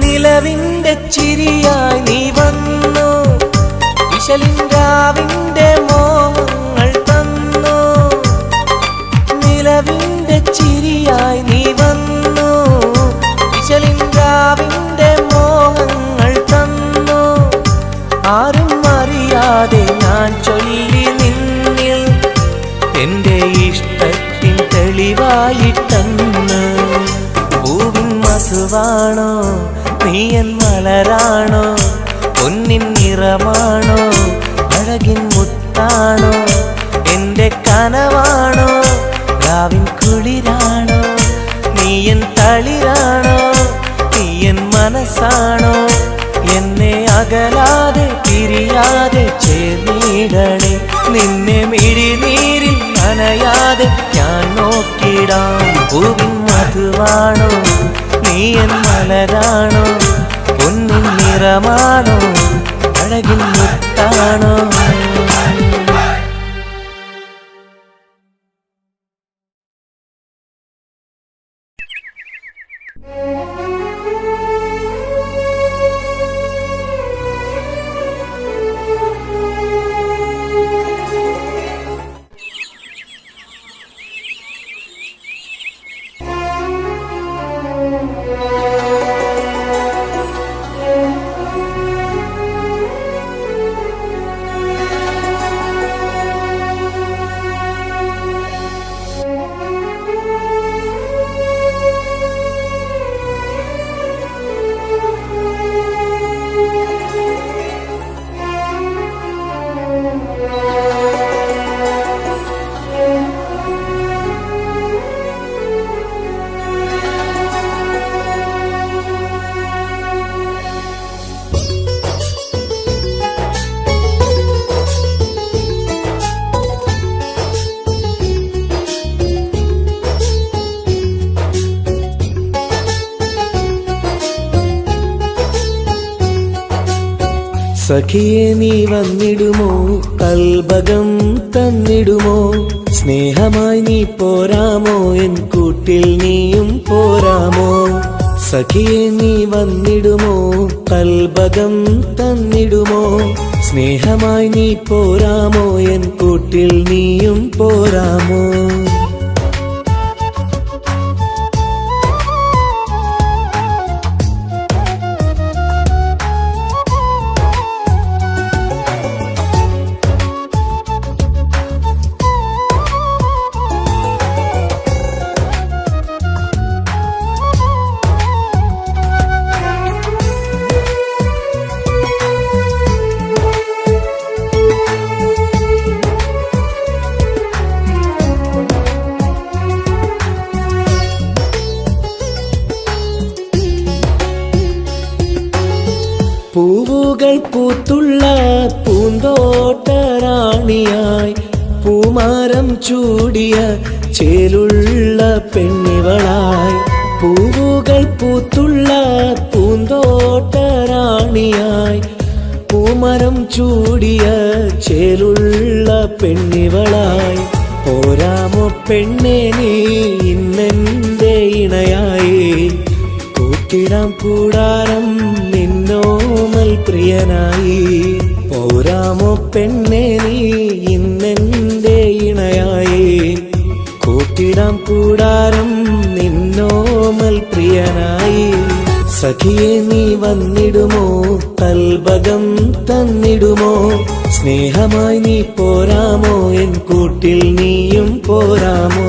നിലവിന്റെ ചിരിയായി നീ വന്നു വിശലിൻരാവിന്റെ മോഹങ്ങൾ തന്നു നിലവിന്റെ ചിരിയായി നീ വന്നു വിശലിൻരാവിന്റെ മോഹങ്ങൾ തന്നു ആരും അറിയാതെ ഞാൻ ചൊല്ലി നിന്നിൽ എന്റെ ഇഷ്ടത്തിൻ തെളിവായിട്ടന്ന് പൂവിൻ മധുവാണോ നീ എൻ മലരാണോ പൊന്നിൻ നിറമാണോ അഴകിൻ മുത്താണോ എന്റെ കനവാണോ രാവിൻ കുളിരാണോ നീ എൻ തളിരാണോ നീ എൻ മനസ്സാണോ എന്നെ അകലാതെ പിരിയാതെ ചേർന്നിടണേ നിന്നെ മിഴിനീരിൽ നനയാതെ ഞാൻ നോക്കിടാം പൂവിൻ മധുവാണോ നീ എൻ മലരാണോ പൊന്നിൻ നിറമാണോ അഴകിൻ മുത്താണോ സഖിയെ നീ വന്നിടുമോ കൽബകം തന്നിടുമോ സ്നേഹമായി നീ പോരാമോ എൻ കൂട്ടിൽ നീയും പോരാമോ സഖിയെ നീ വന്നിടുമോ കൽബകം തന്നിടുമോ സ്നേഹമായി നീ പോരാമോ എൻ കൂട്ടിൽ നീയും പോരാമോ പൂവുകൾ പൂത്തുള്ള പൂന്തോട്ടറാണിയായി പൂമാരം ചൂടിയ ചേലുള്ള പെണ്ണിവളായി പൂവുകൾ പൂത്തുള്ള പൂന്തോട്ടറാണിയായി പൂമരം ചൂടിയ ചേലുള്ള പെണ്ണിവളായി പോരാമോ പെണ്ണേ നീ ഇന്നെന്റെ ഇണയായി കൂട്ടിടാം കൂടാരം നിന്നോമൽ പ്രിയനായി പോരാമോ പെണ്ണേ നീ ഇന്നെന്റെ ഇണയായി കൂട്ടിടാം കൂടാരം നിന്നോമൽ പ്രിയനായി സഖിയെ നീ വന്നിടുമോ കൽബകം തന്നിടുമോ സ്നേഹമായി നീ പോരാമോ എൻ കൂട്ടിൽ നീയും പോരാമോ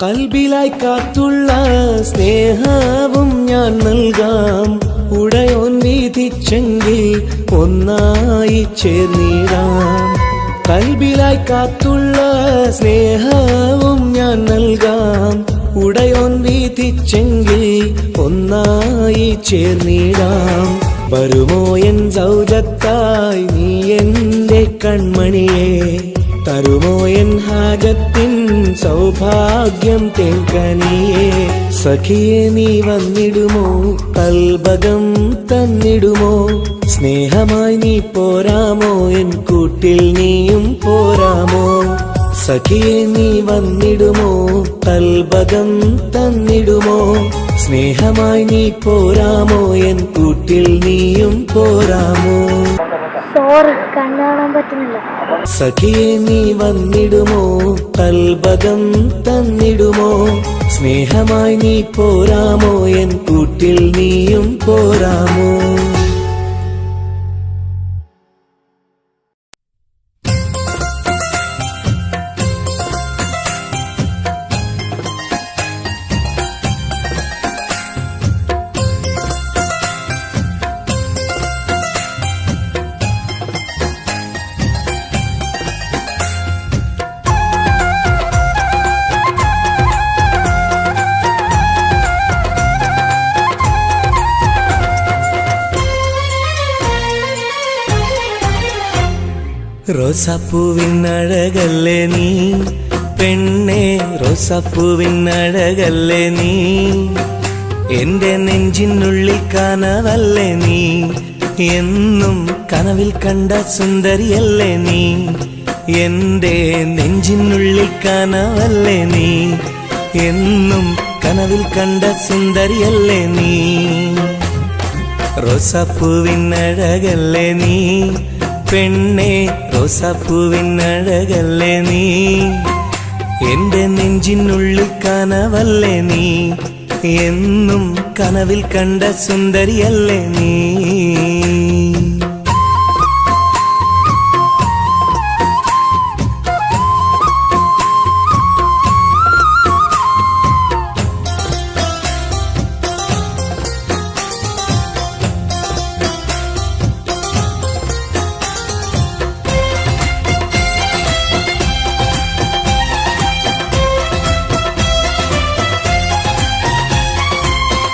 കൽബിലായി കാത്തുള്ള സ്നേഹവും ഞാൻ നൽകാം ഉടയോൻ വീതിച്ചെങ്കിൽ ഒന്നായി ചേർന്നിടാം കൽബിലായി കാത്തുള്ള സ്നേഹവും ഞാൻ നൽകാം ഉടയോൻ വീതിച്ചെങ്കിൽ ഒന്നായി ചേർന്നിടാം വരുമോ എൻ സൗജത്തായി നീ എന്റെ കൺമണിയെ തരുമോ എൻ ഹാജത്തിൻ സൗഭാഗ്യം തേക്കനിയേ സഖിയെ നീ വന്നിടുമോ കൽബകം തന്നിടുമോ സ്നേഹമായി നീ പോരാമോ എൻ കൂട്ടിൽ നീയും പോരാമോ സഖിയെ നീ വന്നിടുമോ കൽബകം തന്നിടുമോ സ്നേഹമായി നീ പോരാമോ എൻ കൂട്ടിൽ നീയും പോരാമോ സോറി കണ്ണാണാൻ പറ്റുന്നില്ല സഖിയെ നീ വന്നിടുമോ കൽബകം തന്നിടുമോ സ്നേഹമായി നീ പോരാമോ എൻ കൂട്ടിൽ നീയും പോരാമോ റോസാപ്പൂവിൻ അഴകല്ലേ നീ പെണ്ണേ റോസാപ്പൂവിൻ അഴകല്ലേ നീ എന്റെ നെഞ്ചിനുള്ളിൽ കനവല്ലേ നീ എന്നും കനവിൽ കണ്ട സുന്ദരിയല്ലേ നീ എന്റെ നെഞ്ചിനുള്ളിൽ കനവല്ലേ നീ എന്നും കനവിൽ കണ്ട സുന്ദരിയല്ലേ നീ റോസാപ്പൂവിൻ അഴകല്ലേ നീ പെണ്ണേ റോസാപ്പൂവിൻ അഴകല്ലേ നീ എന്റെ നെഞ്ചിനുള്ളിൽ കനവല്ലേ നീ എന്നും കനവിൽ കണ്ട സുന്ദരിയല്ലേ നീ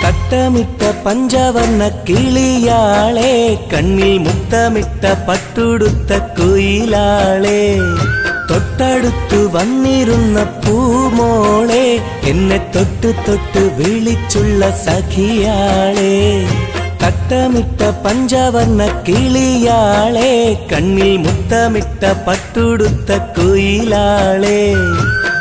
മുത്തമിട്ട പഞ്ചവർണ്ണ കിളിയാളെ കണ്ണിൽ മുത്തമിട്ട പട്ടുടുത്ത കുയിലാളെ തൊട്ടടുത്തു വന്നിരുന്ന പൂമോളെ എന്നെ തൊട്ട് തൊട്ട് വിളിച്ചുള്ള സഖിയാളെ തട്ടമിട്ട പഞ്ചവർണ്ണ കിളിയാളെ കണ്ണിൽ മുത്തമിട്ട പട്ടുടുത്ത കുയിലാളെ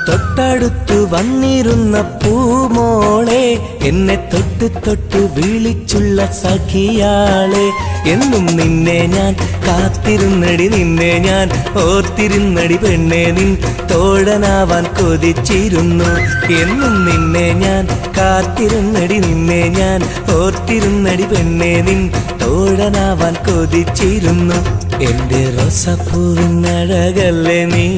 തൊട്ടടുത്തു വന്നിരുന്ന പൂമോളെ എന്നെ തൊട്ട് തൊട്ട് വിളിച്ചുള്ള സഖിയാളെ എന്നും നിന്നെ ഞാൻ കാത്തിരുന്നടി, നിന്നെ ഞാൻ ഓർത്തിരുന്നടി പെണ്ണെ, നിൻ തോഴനാവാൻ കൊതിച്ചിരുന്നു. എന്നും നിന്നെ ഞാൻ കാത്തിരുന്നടി, നിന്നെ ഞാൻ ഓർത്തിരുന്നടി പെണ്ണെ, നിൻ തോഴനാവാൻ കൊതിച്ചിരുന്നു. എന്റെ റോസാപ്പൂവിനഴകല്ലേ നീ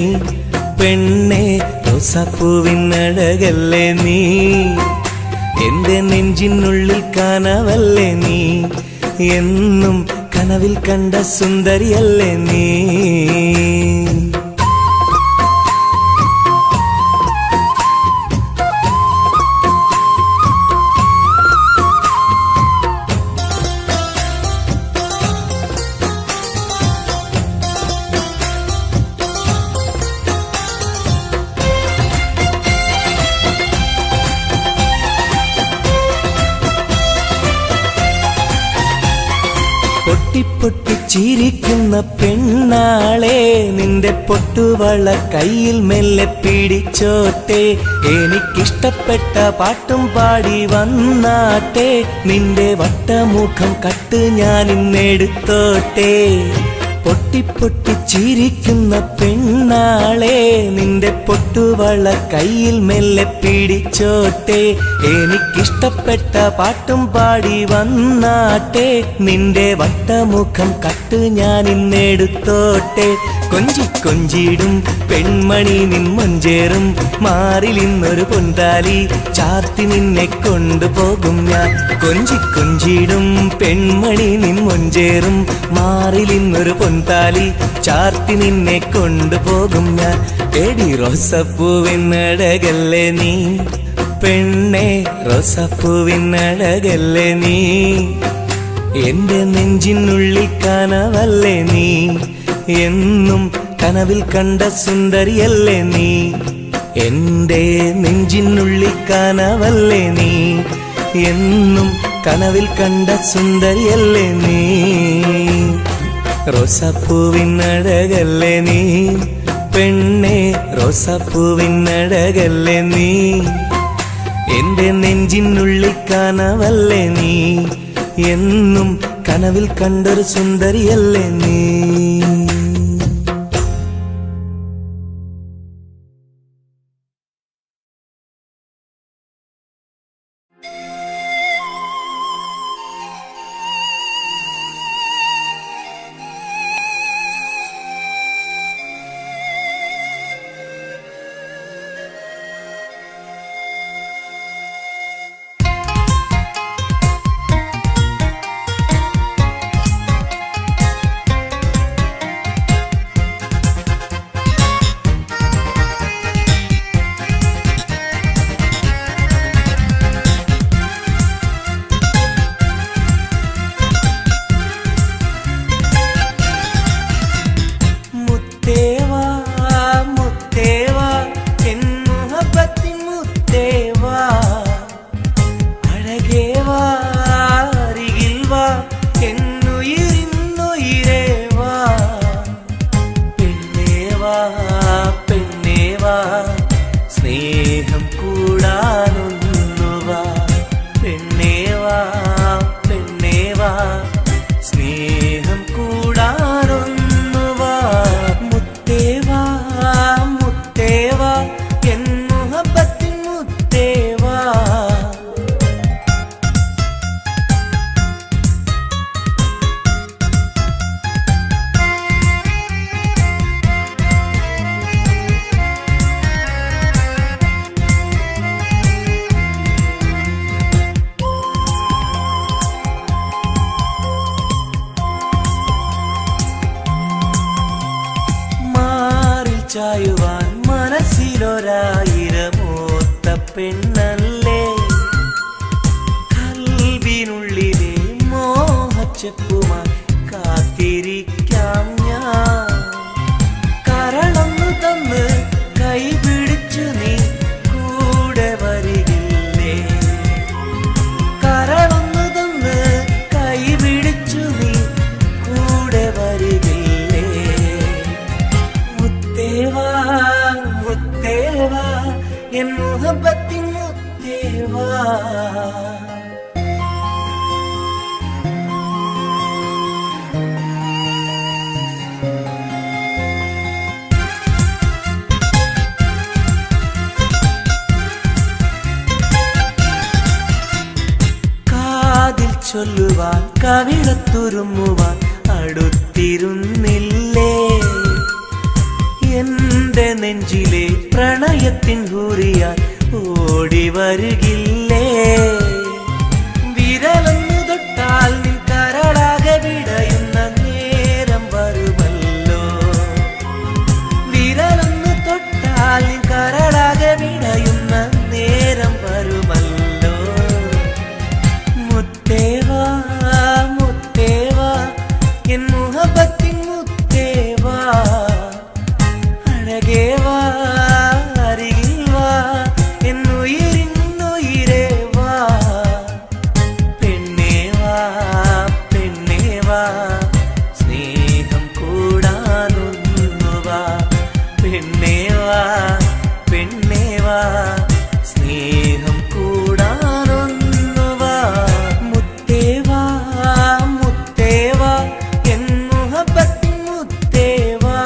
പെണ്ണെ, റോസാപ്പൂവിനഴകല്ലേ നീ, എന്റെ നെഞ്ചിനുള്ളിൽ കനവല്ലേ നീ, എന്നും കനവിൽ കണ്ട സുന്ദരിയല്ലേ നീ. പൊട്ടിപ്പൊട്ടിച്ചിരിക്കുന്ന പെണ്ണാളെ, നിന്റെ പൊട്ടുവള കയ്യിൽ മെല്ലെ പിടിച്ചോട്ടെ, എനിക്കിഷ്ടപ്പെട്ട പാട്ടും പാടി വന്നാട്ടെ, നിന്റെ വട്ടമുഖം കട്ട് ഞാൻ ഇന്നെടുത്തോട്ടെ. പൊട്ടിപ്പൊട്ടിച്ചിരിക്കുന്ന പെണ്ണാളെ, നിന്റെ പൊട്ടുവള കയ്യിൽ മെല്ലെ പിടിച്ചോട്ടെ, എനിക്കിഷ്ടപ്പെട്ട പാട്ടും പാടി വന്നാട്ടെ, നിന്റെ വട്ടമുഖം കട്ട് ഞാൻ ഇന്നെടുത്തോട്ടെ. കൊഞ്ചി കൊഞ്ചിടും പെൺമണി നിൻ മൊഞ്ചേറും മാറിൽ ഇന്നൊരു പൊന്താലി ചാർത്തി നിന്നെ കൊണ്ടുപോകും ഞാൻ. കൊഞ്ചി കൊഞ്ചിടും പെൺമണി നിൻ മൊഞ്ചേറും മാറിൽ ഇന്നൊരു പൊന്താലി ചാർത്തി നിന്നെ കൊണ്ടുപോകും ഞാൻ. എടി റോസപ്പൂവിനഴകല്ലേ നീ പെണ്ണെ, റോസപ്പൂവിനഴകല്ലേ നീ, എന്റെ നെഞ്ചിനുള്ളിൽ കനവല്ലേ നീ, എന്നും കനവിൽ കണ്ട സുന്ദരിയല്ലേ നീ, എന്റെ നെഞ്ചിനുള്ളിൽ കനവല്ലേ നീ, എന്നും കനവിൽ കണ്ട സുന്ദരിയല്ലേ നീ. റോസാപ്പൂവിനഴകല്ലേ നീ പെണ്ണെ, റോസാപ്പൂവിനഴകല്ലേ നീ, എന്റെ നെഞ്ചിനുള്ളിൽ കനവല്ലേ നീ, എന്നും കനവിൽ കണ്ടൊരു സുന്ദരിയല്ലേ നീ. ചായുവാൻ മനസ്സിലൊരായിരമോത്ത പെണ്ണല്ലേ, കൽവിനുള്ളിലെ മോഹച്ചെപ്പുമായി കാത്തിരിക്കാം ഞാൻ. കരളൊന്നു തന്ന് കൈപിടിച്ചു നീ കൂടെ വരികില്ലേ, കരളൊന്നു തന്ന് കൈപിടിച്ചു നീ കൂടെ വരികില്ലേ. മുത്തേവാ മുത്തേവാ എൻ മുഹബത്തിൻ മുത്തേവാ. ചൊല്ലുവാൻ കവിളത്തുരുമ്മുവാൻ അടുത്തിരുന്നില്ലേ എന്റെ നെഞ്ചിലെ പ്രണയത്തിൻ ഹൂറിയാൻ ഓടി വരുകില്ലേ വിരലൊന്നു തൊട്ടാൽ നിൻ കരളാകെ വിടയുന്ന നേരം വരുമല്ലോ വിരലൊന്നു തൊട്ടാൽ നിൻ കരളാകെ വിടയുന്ന നേരം വരുമല്ലോ മുത്തേവാ മുത്തേവാ എൻ മുഹബത്തിൻ മുത്തേവാ അഴകേവാ അരികിൽ വാ എന്നുയിരിന്നുയിരേ വാ പെണ്ണേവാ പെണ്ണേവാ സ്നേഹം കൂടാനൊന്നുവാ പെണ്ണേവാ പെണ്ണേവാ സ്നേഹം കൂടാനൊന്നുവാ മുത്തേവാ മുത്തേവാ എൻ മുഹബത്തിൻ മുത്തേവാ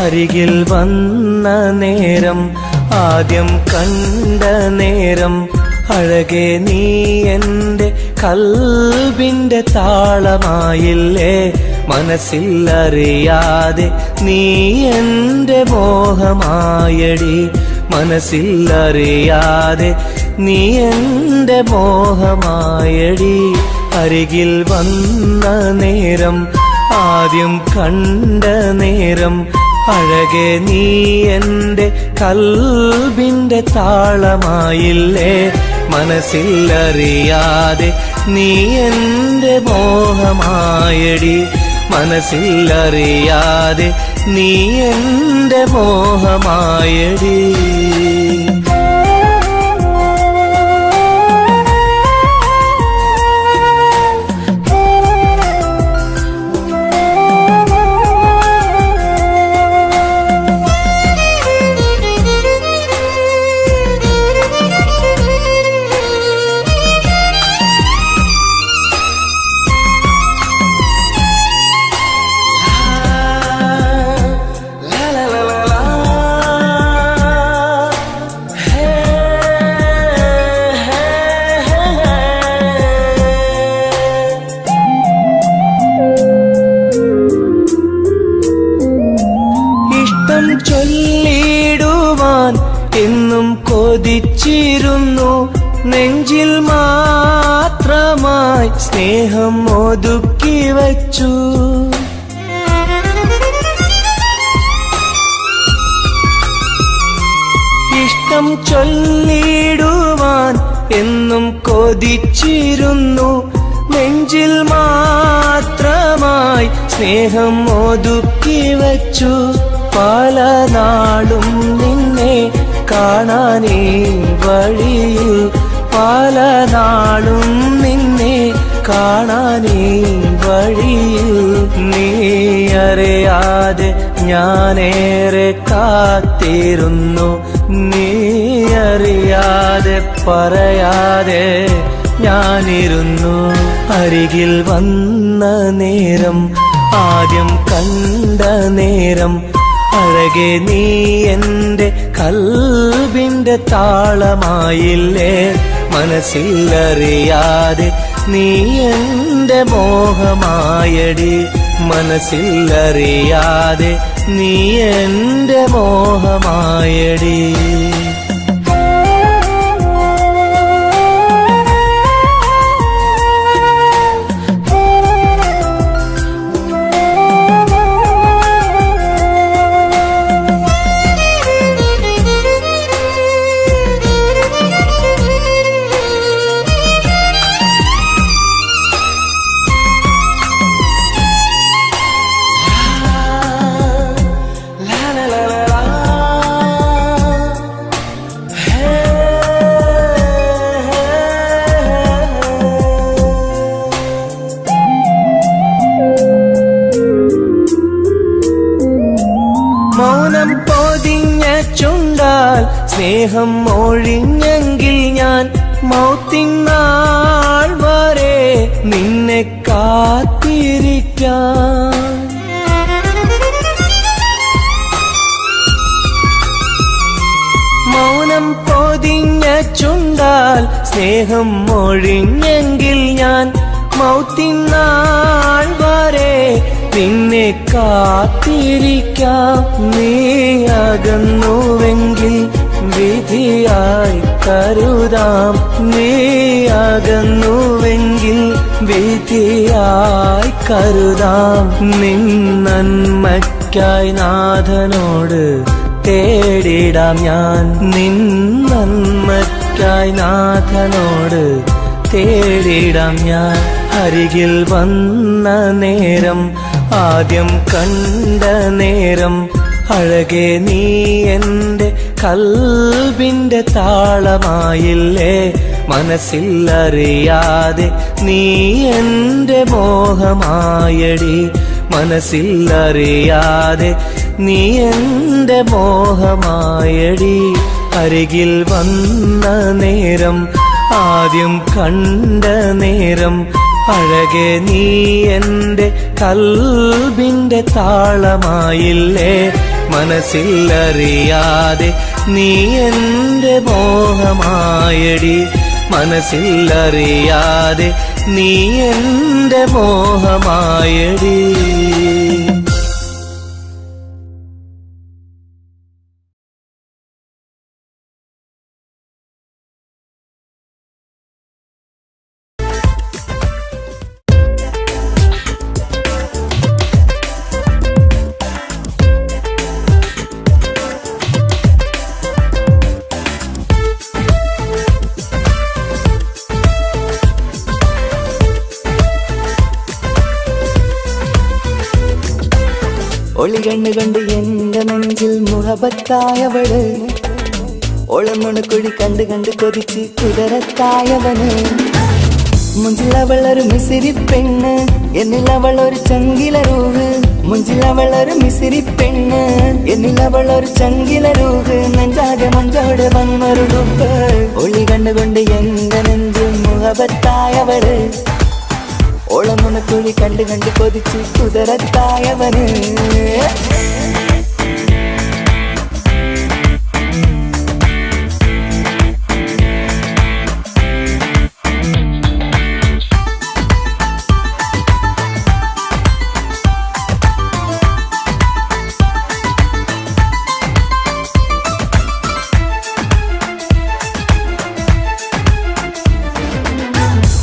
അരികിൽ വന്ന നേരം ആദ്യം കണ്ട നേരം അഴകെ നീ എൻ്റെ കൽബിൻ്റെ താളമായില്ലേ മനസ്സിൽ അറിയാതെ നീ എൻ്റെ മോഹമായടി മനസ്സിൽ അറിയാതെ നീ എൻ്റെ മോഹമായടി അരികിൽ വന്ന നേരം ആദ്യം കണ്ട നേരം അഴകെ നീ എൻ്റെ കൽബിൻ്റെ താളമായില്ലേ മനസ്സിൽ അറിയാതെ നീ എൻ്റെ മോഹമായടി മനസ്സിൽ അറിയാതെ നീ എൻ്റെ മോഹമായടി ചൊല്ലിടുവാൻ എന്നും കൊതിച്ചിരുന്നു നെഞ്ചിൽ മാത്രമായി സ്നേഹം ഒതുക്കി വച്ചു ഇഷ്ടം ചൊല്ലിടുവാൻ എന്നും കൊതിച്ചിരുന്നു നെഞ്ചിൽ മാത്രമായി സ്നേഹം ഒതുക്കി വച്ചു പല നാളും നിന്നെ കാണാനേ വഴിയിൽ പല നാളും നിന്നെ കാണാനേ വഴിയിൽ നീ അറിയാതെ ഞാനേറെ കാത്തിരുന്നു നീ അറിയാതെ പറയാതെ ഞാനിരുന്നു അരികിൽ വന്ന നേരം ആദ്യം കണ്ട നേരം അഴകെ നീ എൻ്റെ കൽബിൻ്റെ താളമായില്ലേ മനസ്സിൽ അറിയാതെ നീ എൻ്റെ മോഹമായടി മനസ്സിൽ അറിയാതെ നീ എൻ്റെ മോഹമായടി മൗനം പൊതിഞ്ഞ ചുണ്ടാൽ സ്നേഹം ഒഴിഞ്ഞെങ്കിൽ ഞാൻ മൗത്തിനാൾ വരെ നിന്നെ കാത്തിരിക്കാം. മൗനം പൊതിഞ്ഞ ചുണ്ടാൽ സ്നേഹം ഒഴിഞ്ഞെങ്കിൽ ഞാൻ മൗത്തിനാൾ വരെ നിന്നെ കാത്തിരിക്കാം. നീ അകന്നുവെങ്കിൽ വിധിയായി കരുതാം. നീ അകന്നുവെങ്കിൽ വിധിയായി കരുതാം. നിൻ നന്മയ്ക്കായി നാഥനോട് തേടിടാം ഞാൻ. നിൻ നന്മയ്ക്കായി നാഥനോട് തേടിടാം ഞാൻ. അരികിൽ വന്ന നേരം, ആദ്യം കണ്ട നേരം, അഴകെ നീ എൻ്റെ കൽബിൻ്റെ താളമായില്ലേ. മനസ്സിൽ അറിയാതെ നീ എൻ്റെ മോഹമായടി. മനസ്സിൽ അറിയാതെ നീ എൻ്റെ മോഹമായടി. അരികിൽ വന്ന നേരം, ആദ്യം കണ്ട നേരം, അഴകെ നീ എൻ്റെ കൽബിൻ്റെ താളമായില്ലേ. മനസ്സിൽ അറിയാതെ നീ എൻ്റെ മോഹമായടി. മനസ്സിൽ അറിയാതെ നീ എൻ്റെ മോഹമായടി. ഒളികണ്ണ് കണ്ട് എന്റെ നെഞ്ചിൽ മുഹബത്തായവള്. ഒളന്നുണക്കുഴി കണ്ട് കണ്ട് കൊതിച്ച് കുതിരത്തായവന്. മുഞ്ചിലവളൊരു മിസിരി പെണ്ണ്, എന്നിലവളൊരു ചങ്കിലരൂഹ്. മുഞ്ചിലവളൊരു മിസിരി പെണ്ണ്, എന്നിലവളൊരു ചങ്കിലരൂഹ്. നെഞ്ചാകെ മഞ്ചോട് വന്നൊരു ഡുബ്. ഒളി കണ്ടുകൊണ്ട് എന്റെ നെഞ്ചിൽ മുഹബത്തായവള്. ഓളമുണക്കുഴി കണ്ട് കണ്ട് കൊതിച്ച് കുതിരത്തായവന്.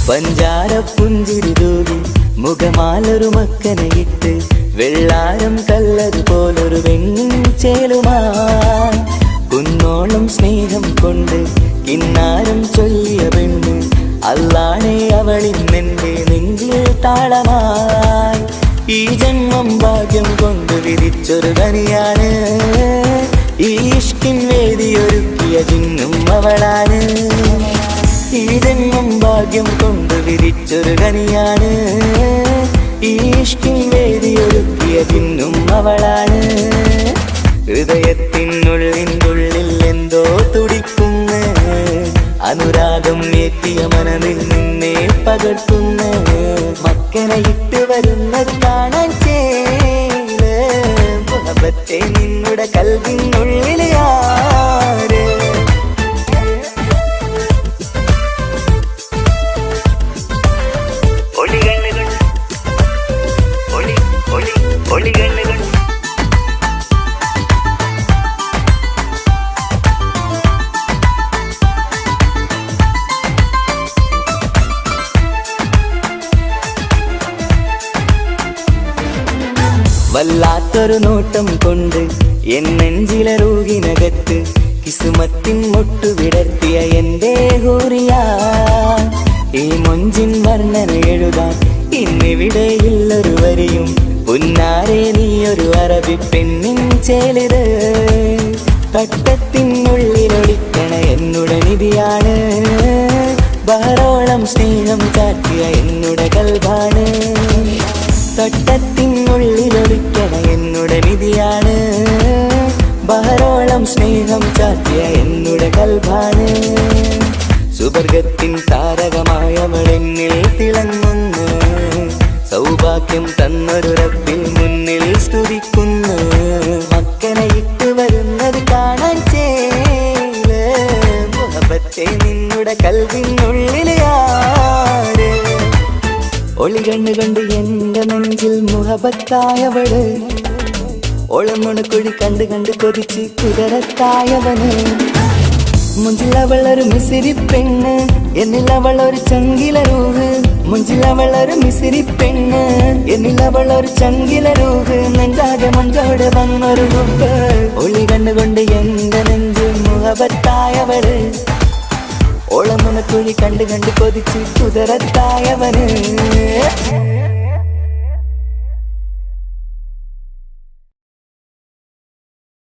പഞ്ചാര പുഞ്ചിരി തൂകി മുഖമാലൊരു മക്കനയിട്ട്, വെള്ളാരം കല്ലതുപോലൊരു വെണ്ണിൻ ചേലുമായി. കുന്നോളം സ്നേഹം കൊണ്ട് കിന്നാരം ചൊല്ലിയ പെണ്ണ്, അല്ലാണെ അവളിന്നെന്റെ നെഞ്ചിൽ താളമായി. ഈ ജന്മം ഭാഗ്യം കൊണ്ട് വിധിച്ചൊരു കനിയാണ്. ഈ ഇഷ്കിൻ വേദിയൊരുക്കിയ ജിന്നും അവളാണ്. ഈ ജന്മം ഭാഗ്യം കൊണ്ട് വിധിച്ചൊരു കനിയാണ്. ഈ ഇഷ്കിൻ വേദിയൊരുക്കിയ ജിന്നും അവളാണ്. ഹൃദയത്തിനുള്ളിനുള്ളിൽ എന്തോ തുടിക്കുന്ന, അനുരാഗം ഏറ്റിയ മനതിൽ നിന്നെ പകർത്തുന്ന, മക്കനെ ഇട്ട് വരുന്ന കാണാൻ ചേല്. മുഹബത്തെ നിന്നുടെ കൽവിനുള്ളിൽ ആര്. വല്ലാത്തൊരു നോട്ടം കൊണ്ട് എൻ നെഞ്ചിലെ റൂഹിനകത്ത് കിസുമത്തിൻ മുട്ടു വിടർത്തിയ എന്റെ ഹൂറിയ. ഈ മൊഞ്ചിൻ വർണ്ണന എഴുതാൻ ഇന്നിവിടെയുള്ളൊരു വരിയും, പുന്നാരെ നീയൊരു അറബി പെണ്ണിൻ ചേലിത്. തട്ടത്തിനുള്ളിലൊളിക്കണ എന്നുടെ നിധിയാണ്, ബഹറോളം സ്നേഹം ചാറ്റിയ എന്നുടെ കൽബാണ്. തട്ടത്തിനുള്ളിലൊളിക്കണ എന്നുടെ നിധിയാണ്, കാലം സ്നേഹം ചാറ്റിയ എന്നുടെ കൽബാണ് സുവർഗത്തിൻ താരകമായവൾ എന്നിൽ തിളങ്ങുന്നു സൗഭാഗ്യം തന്നൊരു റബ്ബിൽ മുന്നിൽ സ്തുതിക്കുന്നു മക്കനെ ഇട്ട് വരുന്നത് കാണാൻ ചേല് മുഹബത്തെ നിന്നുടെ കൽവിനുള്ളിൽ ആര് ഒളി കണ്ണു കണ്ട് എന്റെ നെഞ്ചിൽ മുഹബത്തായവള് ഓളമുണക്കുഴി കണ്ട് കണ്ട് കൊതിച്ച് കുതിരത്തായവന് മുഞ്ചിലവളൊരു മിസിരി പെണ്ണ് എന്നിലവളൊരു ചങ്കില രൂഹ് മുഞ്ചിലവളൊരു മിസിരി പെണ്ണ് എന്നിലവളൊരു ചങ്കില രൂഹ് നെഞ്ചാകെ മഞ്ചോട് വന്നൊരു ഹുബ് ഒളി കണ്ണുകൊണ്ട് എന്റെ നെഞ്ചിൽ മുഹബത്തായവള് ഓളമുണക്കുഴി കണ്ട് കണ്ട് കൊതിച്ച് കുതിരത്തായവന്